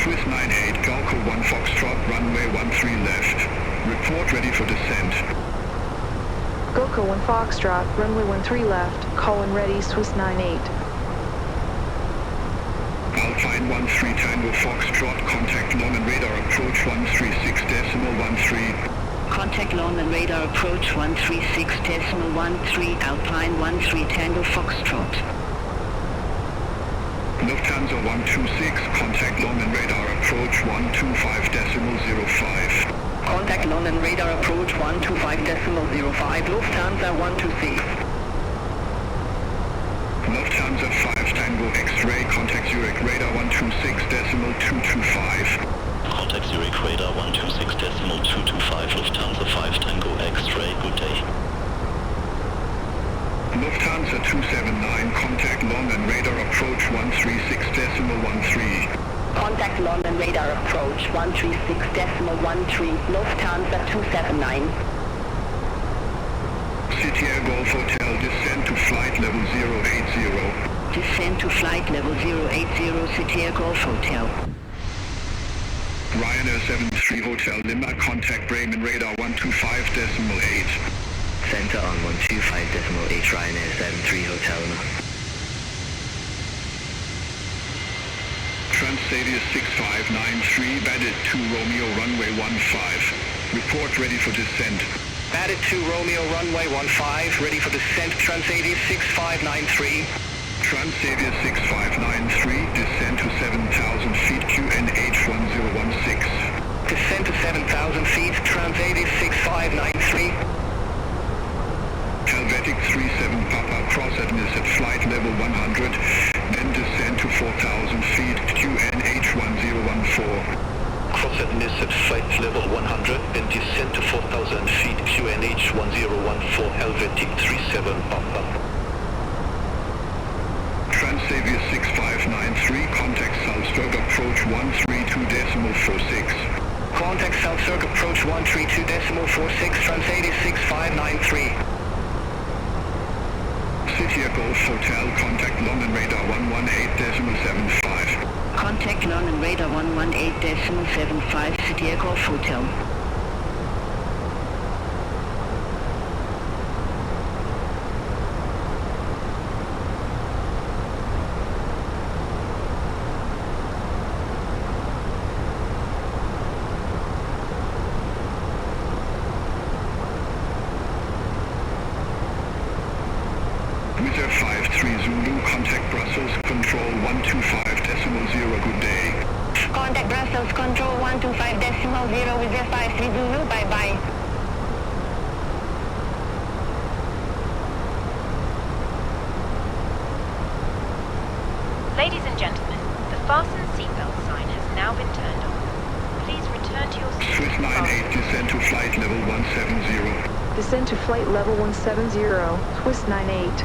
Swiss 98, Galco 1 Foxtrot, runway 13 left. Report ready for descent. Goko 1 Foxtrot, runway 13 left, Cologne ready, Swiss 98. Alpine 13 Tango Foxtrot, contact London radar approach 136.13. Contact London radar approach 136.13, Alpine 13 Tango Foxtrot. Lufthansa 126, contact London radar approach 125.05. Contact London radar approach 125.05, Lufthansa 126. Lufthansa 5 Tango X-ray, contact Zurich radar 126.225. Contact Zurich radar 126.225, Lufthansa 5 Tango X-ray, good day. Lufthansa 279, contact London radar approach 136.13. Contact London radar approach 136.13, Lufthansa 279. City Air Golf Hotel, descend to flight level 080. Descend to flight level 080, City Air Golf Hotel. Ryanair 73 Hotel Lima, contact Bremen radar 125.8. Center on 125.8, Ryanair 73 Hotel Lima. Transavia 6593, Bandit 2 Romeo runway 15. Report ready for descent. Bandit 2 Romeo runway 15, ready for descent, Transavia 6593. Transavia 6593, descend to 7,000 feet, QNH 1016. Descend to 7,000 feet, Transavia 6593. Helvetic 37 Papa, cross at NIS at flight level 100, then descend to 4,000 feet, QNH 1014. Cross at NIS at flight level 100, then descend to 4,000 feet, QNH 1014, Helvetic 37 Papa. Transavia 6593, contact Salzburg approach 132.46. Contact Salzburg approach 132.46, Transavia 6593. City Air Golf Hotel, contact London radar 118.75. Contact London radar 118.75, City Air Golf Hotel. Wizard 53 Zulu, contact Brussels, control 125.0, good day. Contact Brussels Control 125.0 with their 53 Zulu, bye-bye. Ladies and gentlemen, the fasten seatbelt sign has now been turned on. Please return to your seats. Swiss 98, descend to flight level 170. Descend to flight level 170, Swiss 98.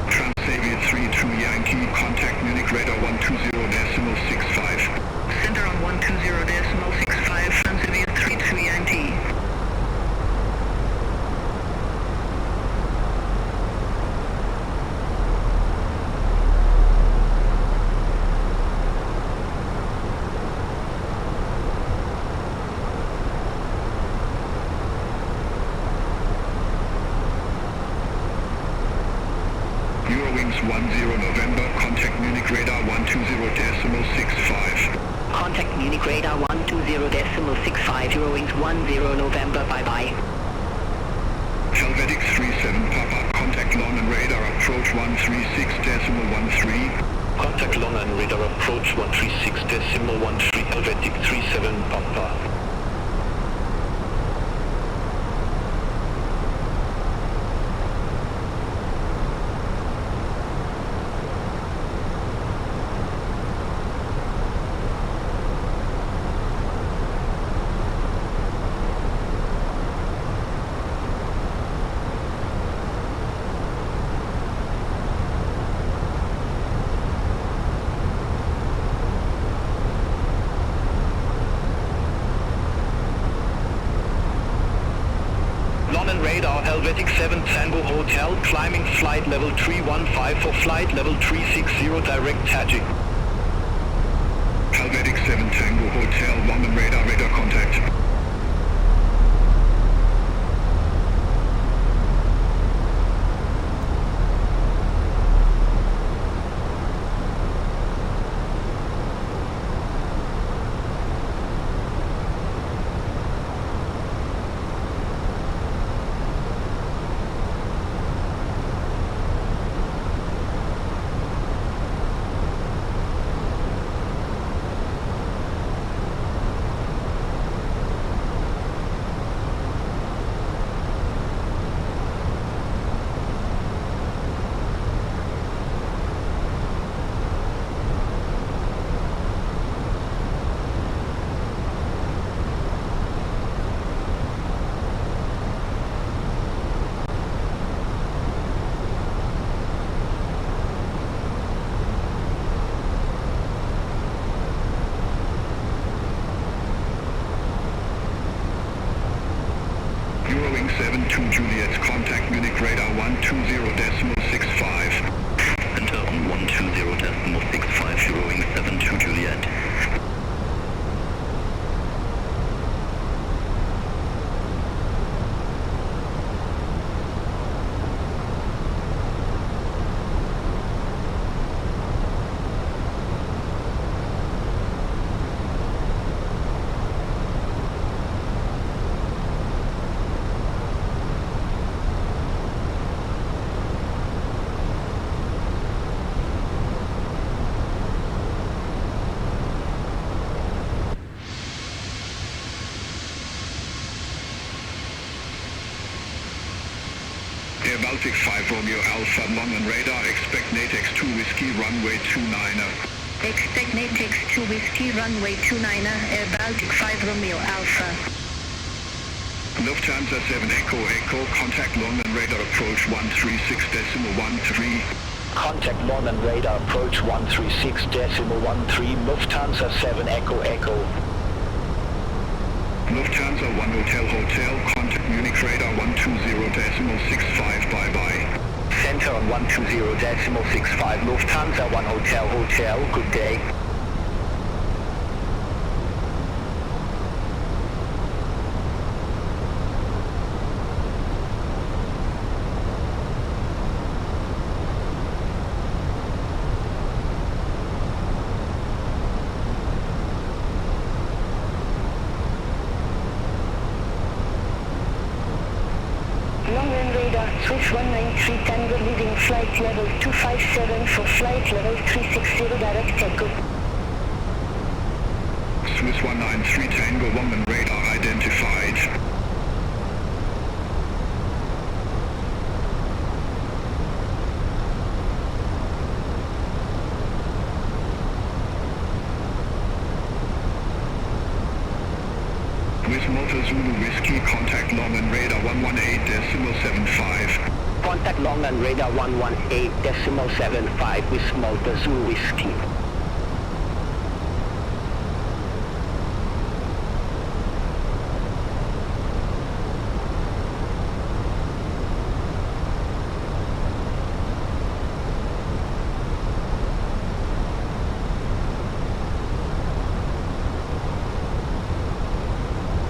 Transavia 32 Yankee, contact Munich radar 120.65. Center on 120.65, Transavia 32 Yankee. Wings 10 November, contact Munich radar 120.65. Contact Munich radar 120.65, Eurowings 10 November, bye-bye. Helvetic 37 Papa, contact London radar approach 136.13. Contact London radar approach 136.13, Helvetic 37 Papa. Radar Helvetic 7 Tango Hotel, climbing flight level 315 for flight level 360 direct Tajik. Helvetic 7 Tango Hotel, London radar contact. Eurowing 72 Juliet, contact Munich radar 120.65. Enter on 120.65, Eurowing 72 Juliet. Air Baltic 5 Romeo Alpha, London radar, expect Natex 2 Whiskey, runway 29er. Expect Natex 2 Whiskey, runway 29er, Air Baltic 5 Romeo Alpha. Lufthansa 7 Echo Echo, contact London radar approach 136.13. Contact London radar approach 136.13, Lufthansa 7 Echo Echo. Lufthansa 1 Hotel Hotel, contact Munich radar 120.65, bye-bye. Center on 120.65, Lufthansa 1 Hotel Hotel, good day. Long-run radar, Swiss 193 Tango leading flight level 257 for flight level 360 direct Echo. Swiss 193 Tango, London radar identified. With Motor Zulu Whiskey, contact London radar 118.75. Contact London radar 118.75 with Motor Zulu Whiskey.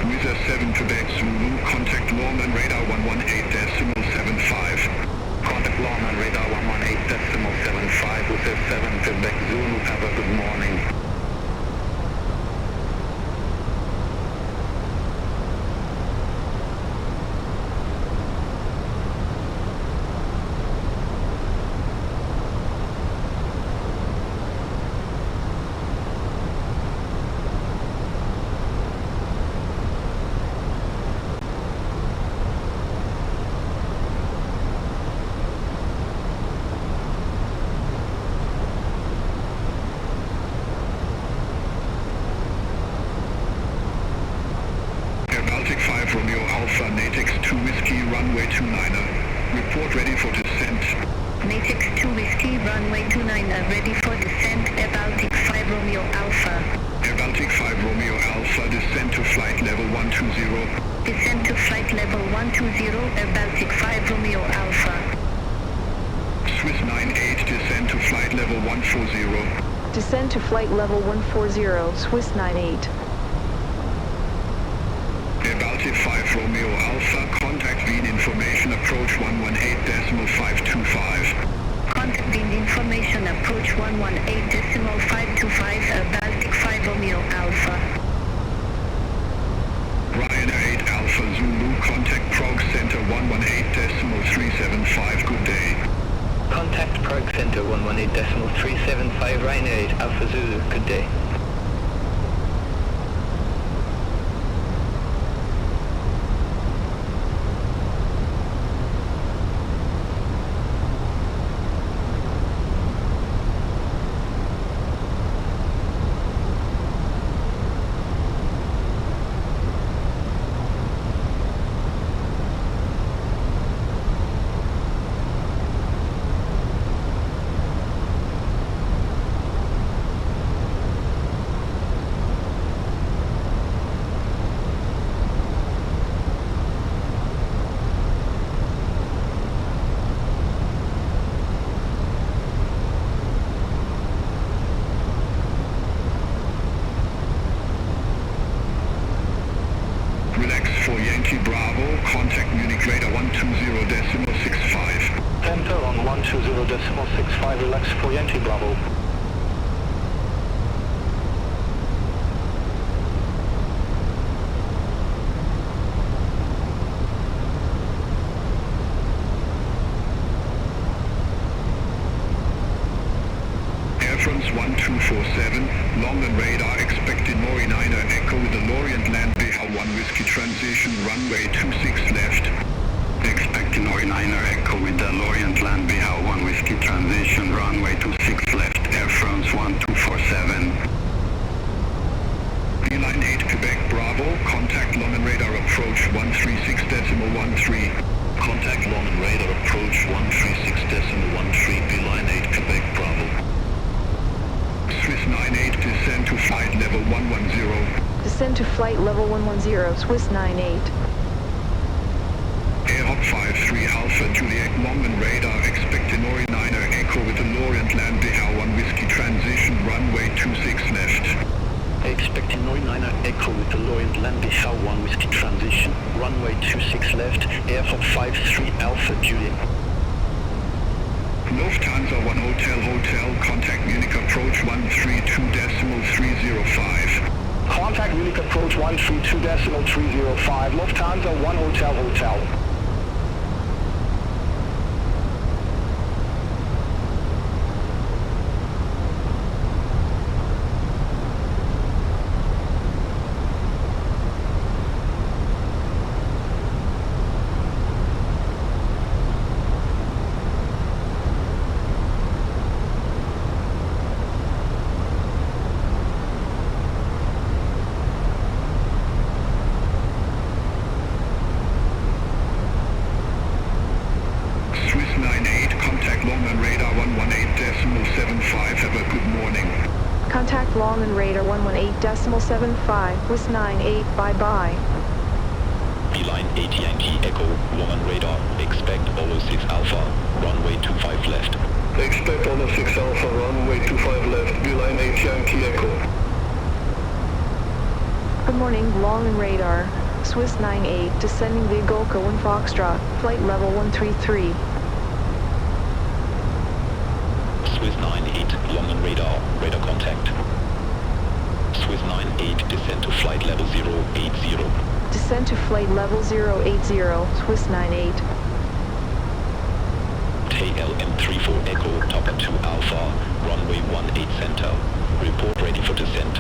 With a 7 Quebec Zulu, contact London radar 118.75. Contact Longman radar 118.75 with 7 Quebec Zulu. Have a good morning. Baltic 5 Romeo Alpha, Natex 2 Whiskey, runway 29er. Report ready for descent. Natex 2 Whiskey, runway 29er, ready for descent, Air Baltic 5 Romeo Alpha. Air Baltic 5 Romeo Alpha, descent to flight level 120. Descent to flight level 120, Air Baltic 5 Romeo Alpha. Swiss 98, descent to flight level 140. Descend to flight level 140, Swiss 98. Air Baltic 5 Romeo Alpha, contact Wien information, approach 118.525. Contact Wien information, approach 118.525, Air Baltic 5 Romeo Alpha. Ryanair 8 Alpha Zulu, contact Prague Center 118.375, good day. Contact Prague Center 118.375, Ryanair 8 Alpha Zulu, good day. Bravo, contact Munich radar 120.65. Enter on 120.65, relax for Yankee Bravo. Air France 1247, London radar, expected Nori 9er Echo with the Lorient land BH1 Whiskey transition, runway 26 left. Expected Nori 9er Echo with the Lorient land BH1 Whiskey transition, runway 26 left, Air France 1247. Beeline 8 Quebec Bravo, contact London radar approach 136.13. Contact London radar approach 136.13, Beeline 8 Quebec Bravo. Swiss 98, descend to flight level 110. Descend to flight level 110, Swiss 98. Airhop 53 Alpha Juliet Longman radar, expected Nori 9er Echo with the Lorient land BH1 Whiskey transition, runway 26 left. Expecting Nori 9er Echo with the Lorient land BH1 Whiskey transition, runway 26 left, Airhop 53 Alpha Juliet. Lufthansa 1 Hotel, contact Munich approach 132.305. Contact Munich approach 132.305, Lufthansa 1 Hotel. Contact Longman radar 118.75, Swiss 98, bye-bye. Beeline 8 Yankee Echo, Longman radar, expect Olo 6 Alpha, runway 25 left. Expect Olo 6 Alpha, runway 25 left, Beeline 8 Yankee Echo. Good morning, Longman radar, Swiss 98, descending via Golka 1 Foxtrot, flight level 133. Swiss 98, descend to flight level 080. Descend to flight level 080, Swiss 98. KLM34 Echo, Topper 2 Alpha, runway 18 center. Report ready for descent.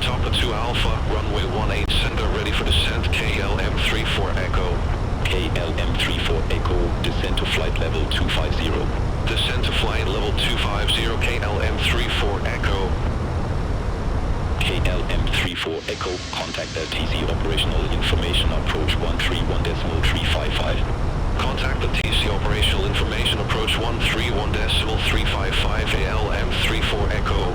Topper 2 Alpha, runway 18 center, ready for descent. KLM34 Echo. KLM34 Echo, descend to flight level 250. Descend to flight level 250, KLM34 Echo. KLM34 Echo, contact LTC operational information approach 131.355. Contact the TC operational information approach 131.355 ALM34 Echo.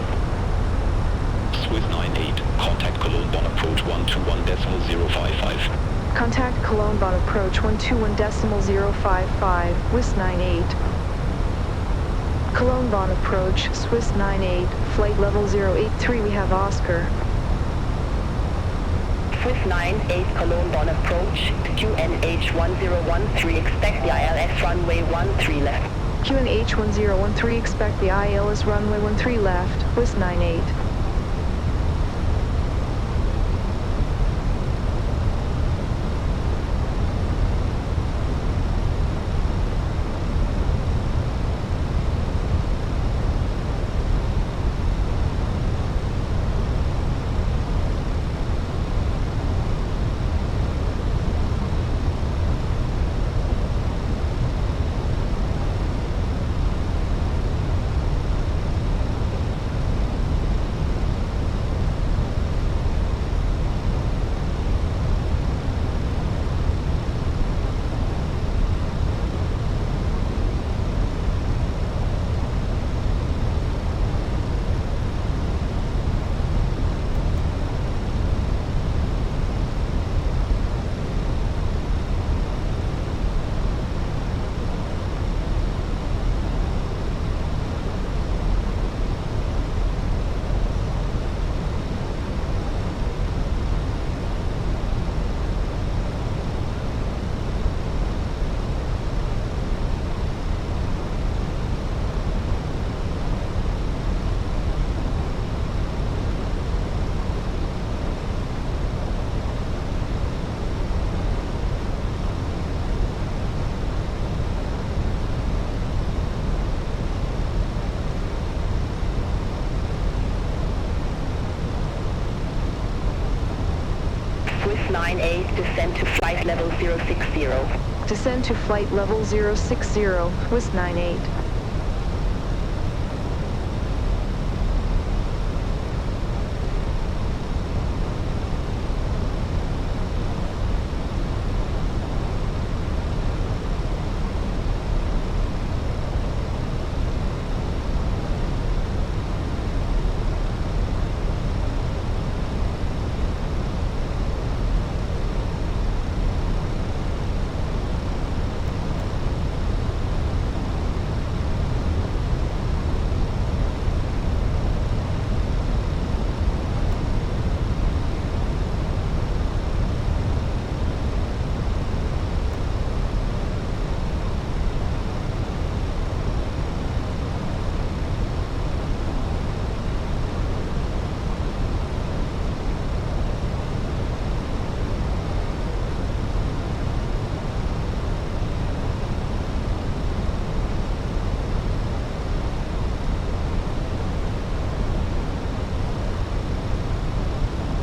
Swiss 98, contact Cologne Bonn approach 121.055. Contact Cologne Bonn approach 121.055, Swiss 98. Cologne Bonn approach, Swiss 98, flight level 083, we have Oscar. Swiss 98 Cologne Bonn approach, QNH 1013, expect the ILS runway 13 left. QNH 1013, expect the ILS runway 13 left, Swiss 98. Swiss 98, descend to flight level 060. Descend to flight level 060, Swiss 98.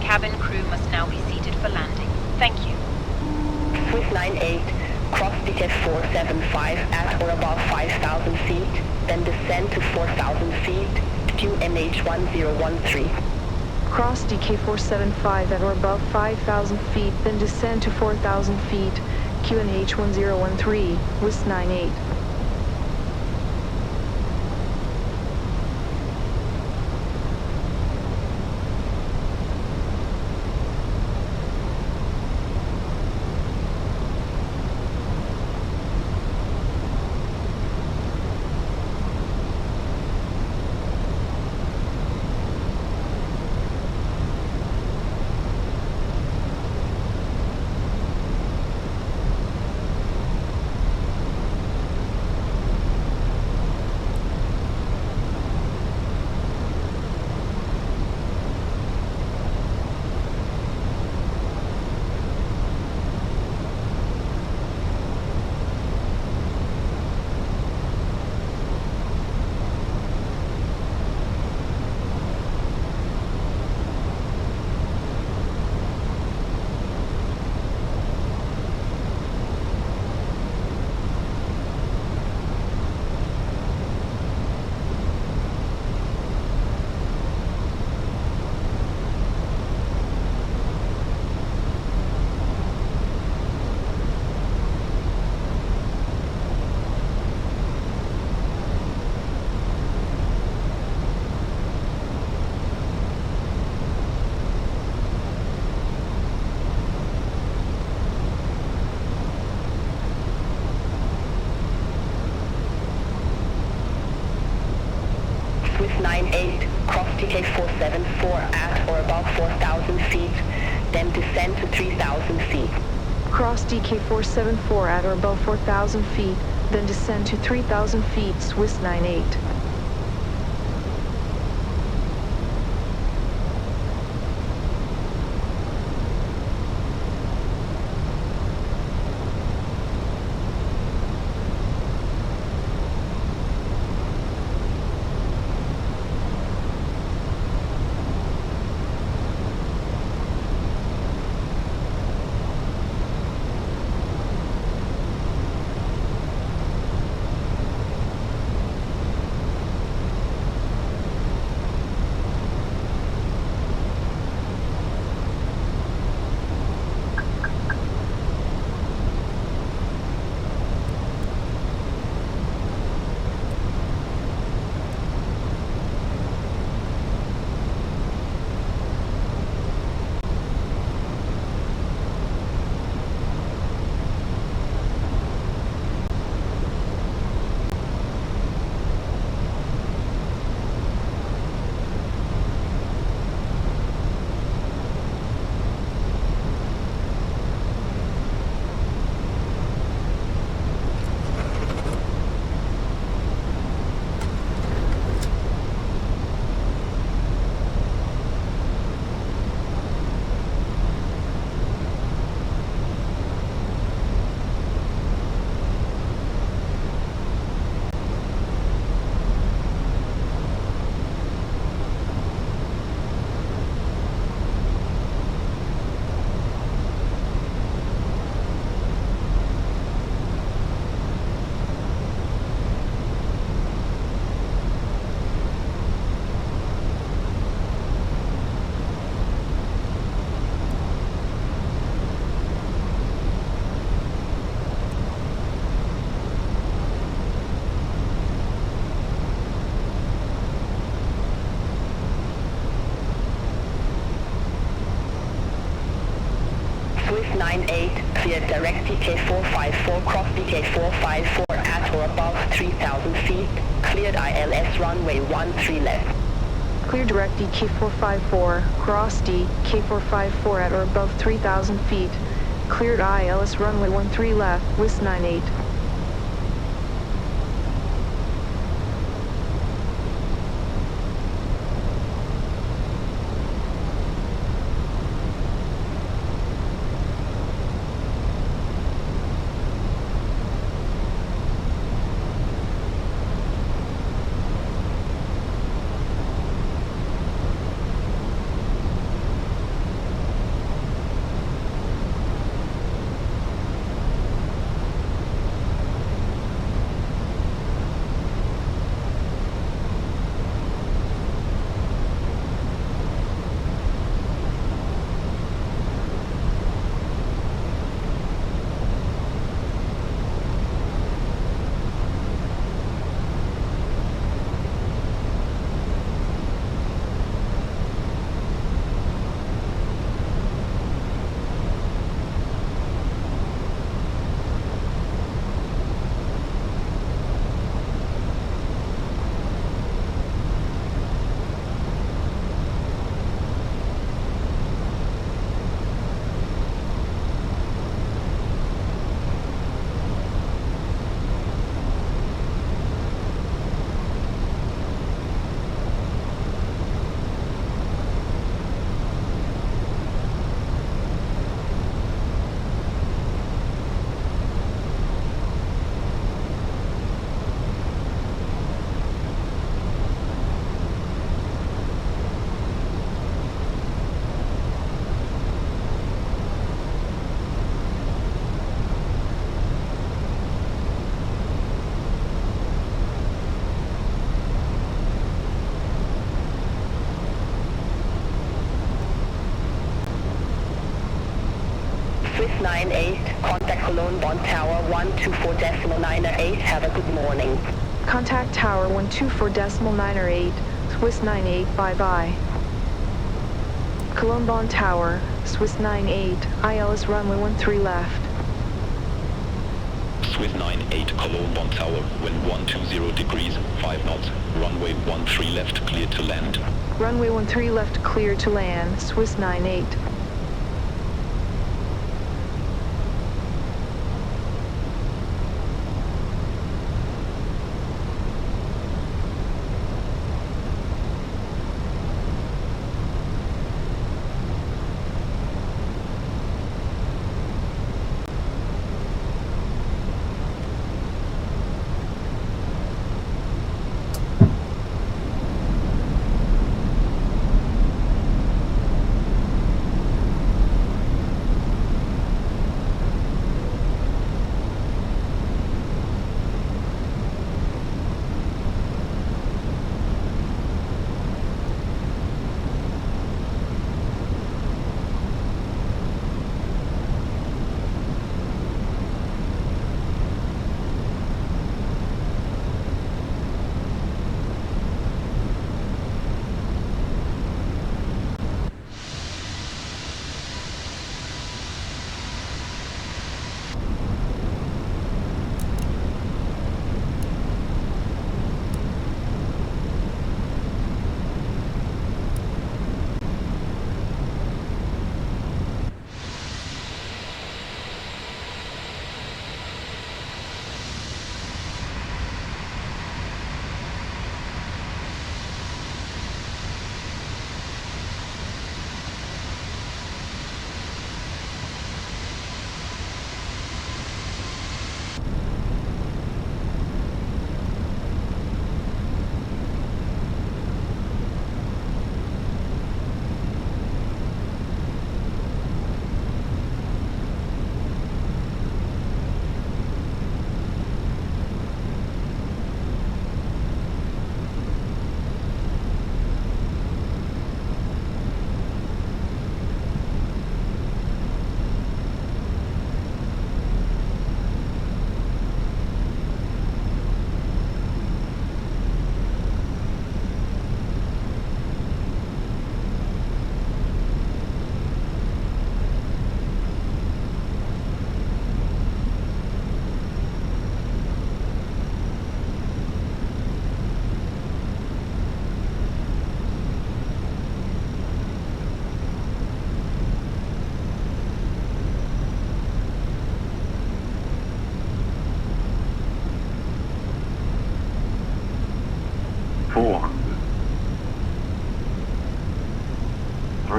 Cabin crew must now be seated for landing. Thank you. Swiss 98, cross DK 475 at or above 5,000 feet, then descend to 4,000 feet, QNH 1013. Cross DK 475 at or above 5,000 feet, then descend to 4,000 feet, QNH 1013, Swiss 98. 474 at or above 4,000 feet, then descend to 3,000 feet. Cross DK474 at or above 4,000 feet, then descend to 3,000 feet, Swiss 98. Swiss 98, cleared direct DK454, cross DK454 at or above 3,000 feet, cleared ILS runway 13 left. Clear direct DK454, cross DK454 at or above 3,000 feet, cleared ILS runway 13 left, Swiss 98. Swiss 98, contact Cologne Bond Tower 124.908, have a good morning. Contact Tower 124.908, Swiss 98, bye-bye. Cologne Bond Tower, Swiss 98, ILS runway 13 left. Swiss 98 Cologne 1 tower, wind 120 degrees, 5 knots, runway 13 left clear to land. Runway 13 left clear to land, Swiss 98.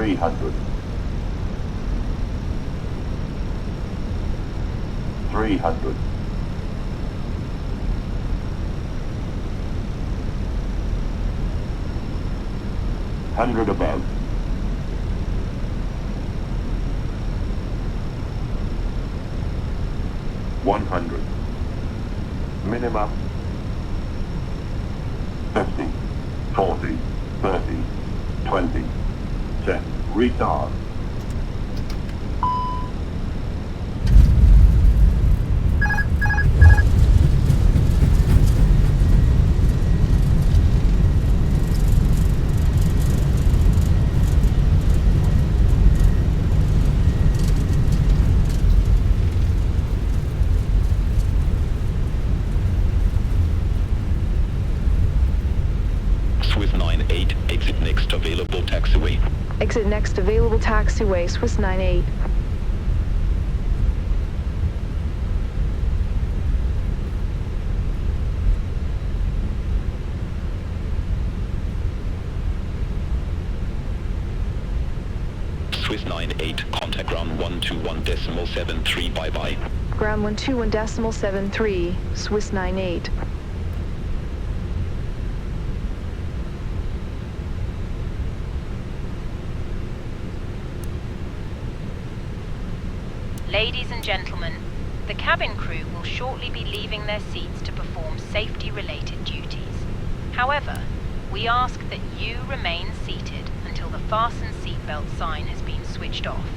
Three hundred. 300. 100 above. 100. Minimum. 50, 40, 30, 20, 10. Retard. Swiss 98, exit next available taxiway. Exit next available taxiway, Swiss 98. Swiss 98, contact ground 121.73, bye-bye. Ground 121.73, Swiss 98. Ladies and gentlemen, the cabin crew will shortly be leaving their seats to perform safety-related duties. However, we ask that you remain seated until the fasten seatbelt sign has been switched off.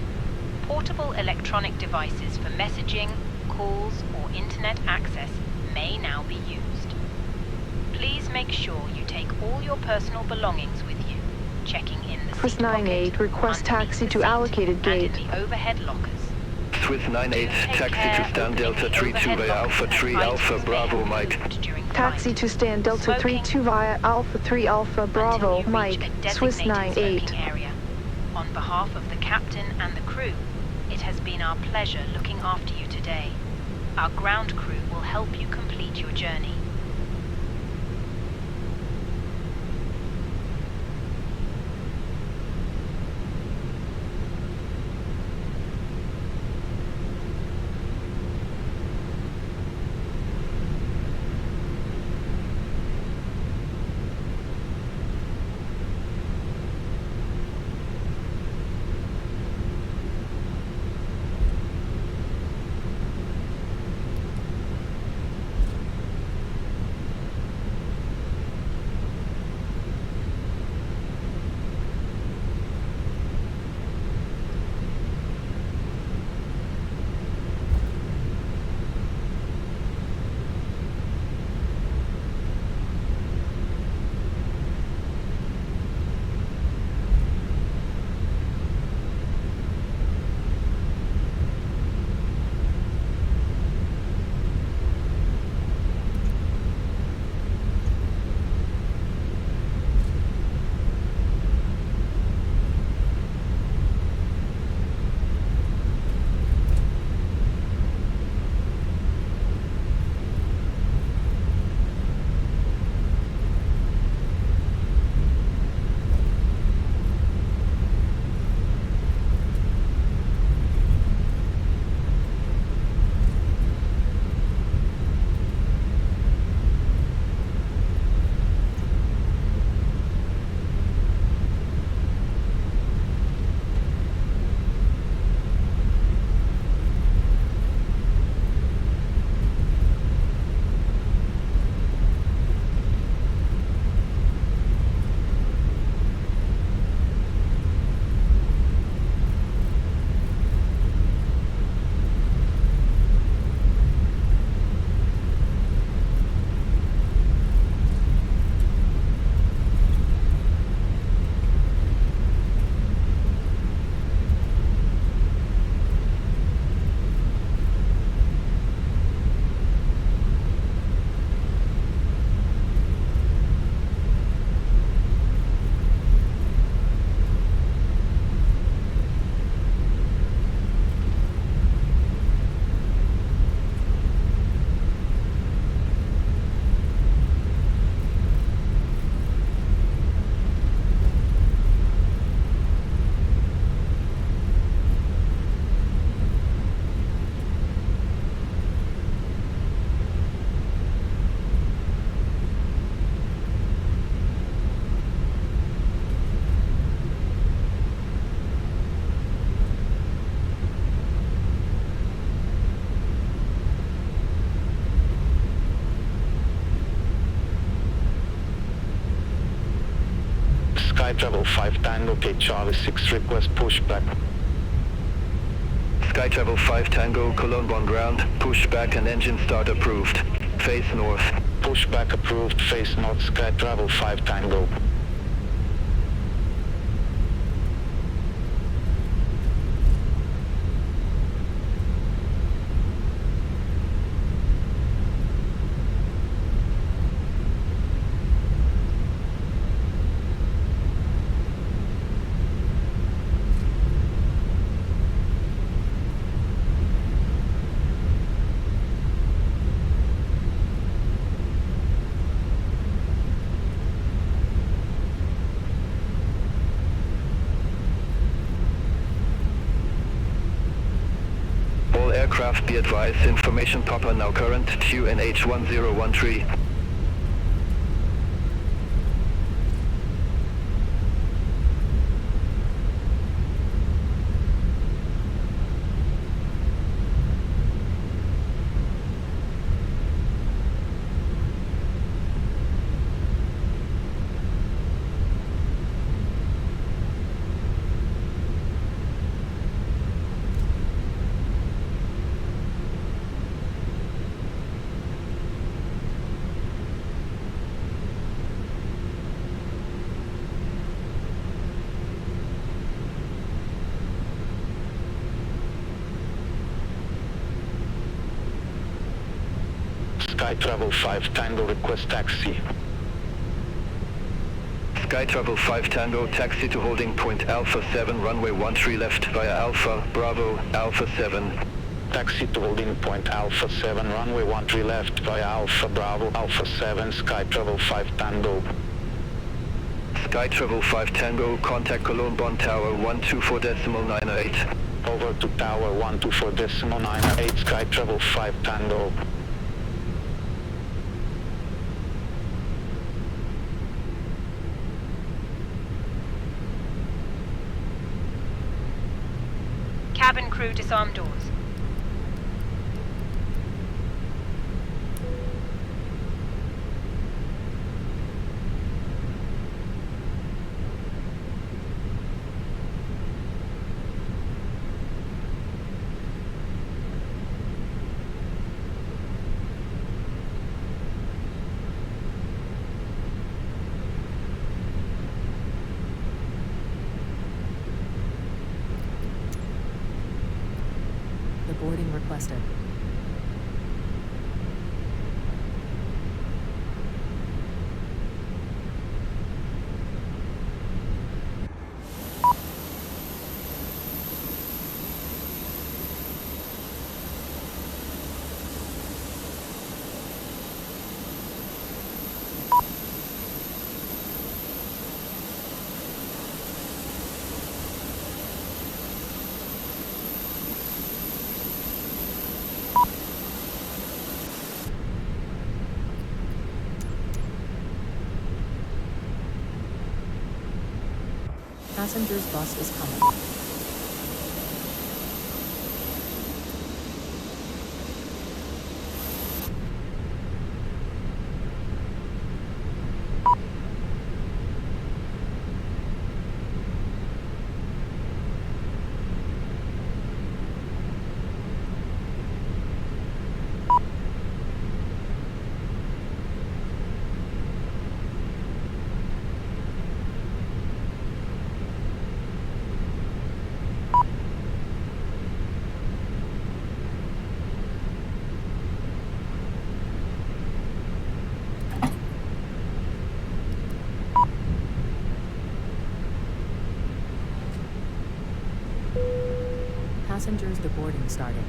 Portable electronic devices for messaging, calls, or internet access may now be used. Please make sure you take all your personal belongings with you, checking in the Swiss seat pocket, 98, request taxi to allocated gate. and in the overhead lockers. Swiss 98, taxi to stand Delta 32 via Alpha 3 Alpha Bravo Mike. Taxi to stand Delta 32 via Alpha 3 Alpha Bravo Mike, Swiss 98. Area. On behalf of the captain and the crew, it has been our pleasure looking after you today. Our ground crew will help you complete your journey. Sky Travel 5 Tango K Charlie 6 request pushback. Sky Travel 5 Tango Cologne 1 ground, pushback and engine start approved. Face north. Pushback approved, face north, Sky Travel 5 Tango. Aircraft be advised, information Papa now current, QNH1013. Sky Travel 5 Tango request taxi. Sky Travel 5 Tango, taxi to holding point Alpha 7, runway 13 left via Alpha, Bravo, Alpha 7. Taxi to holding point Alpha 7, runway 13 left via Alpha, Bravo, Alpha 7, Sky Travel 5 Tango. Sky Travel 5 Tango, contact Cologne Bonn Tower 124.98. Over to Tower 124.98, Sky Travel 5 Tango. Cabin crew disarm doors. Boarding requested. Passengers bus is coming. Passengers deboarding started.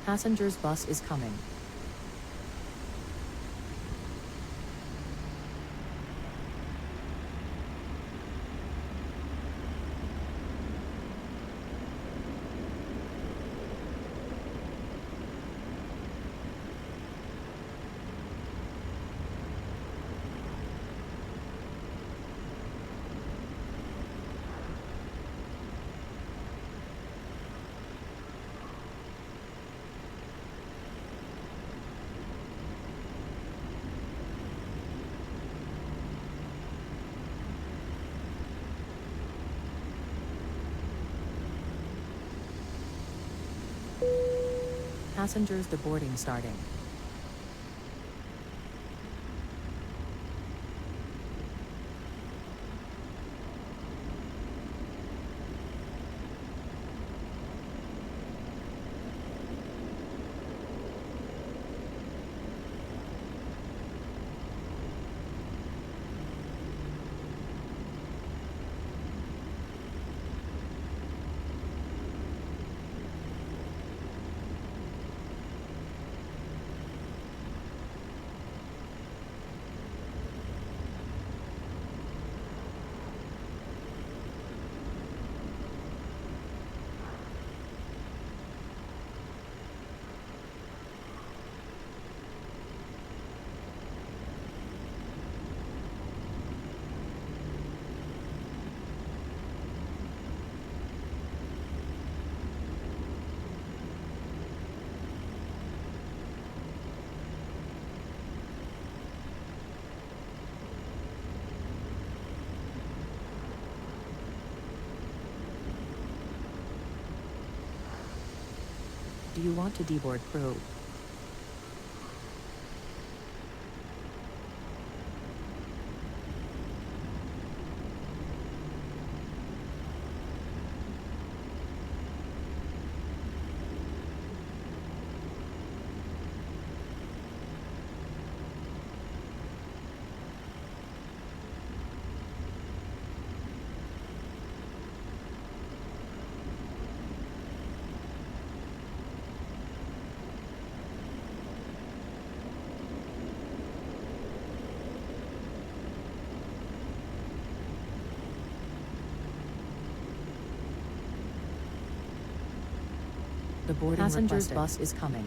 Passengers bus is coming. Passengers deboarding starting. Do you want to deboard crew? The boarding passengers bus is coming.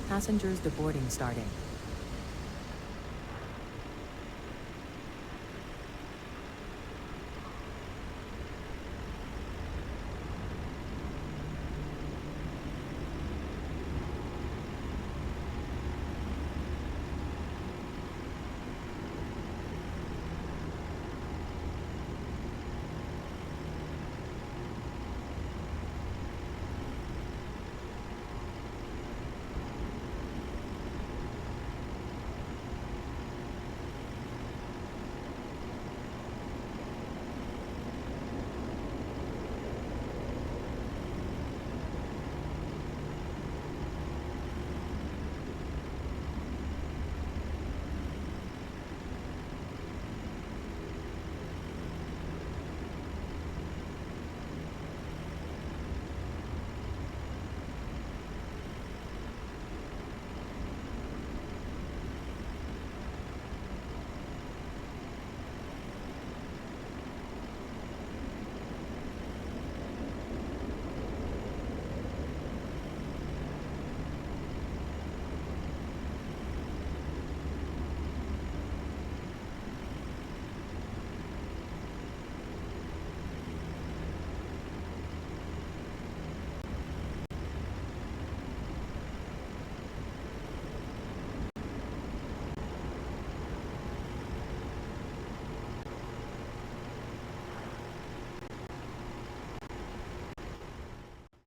Passengers deboarding starting.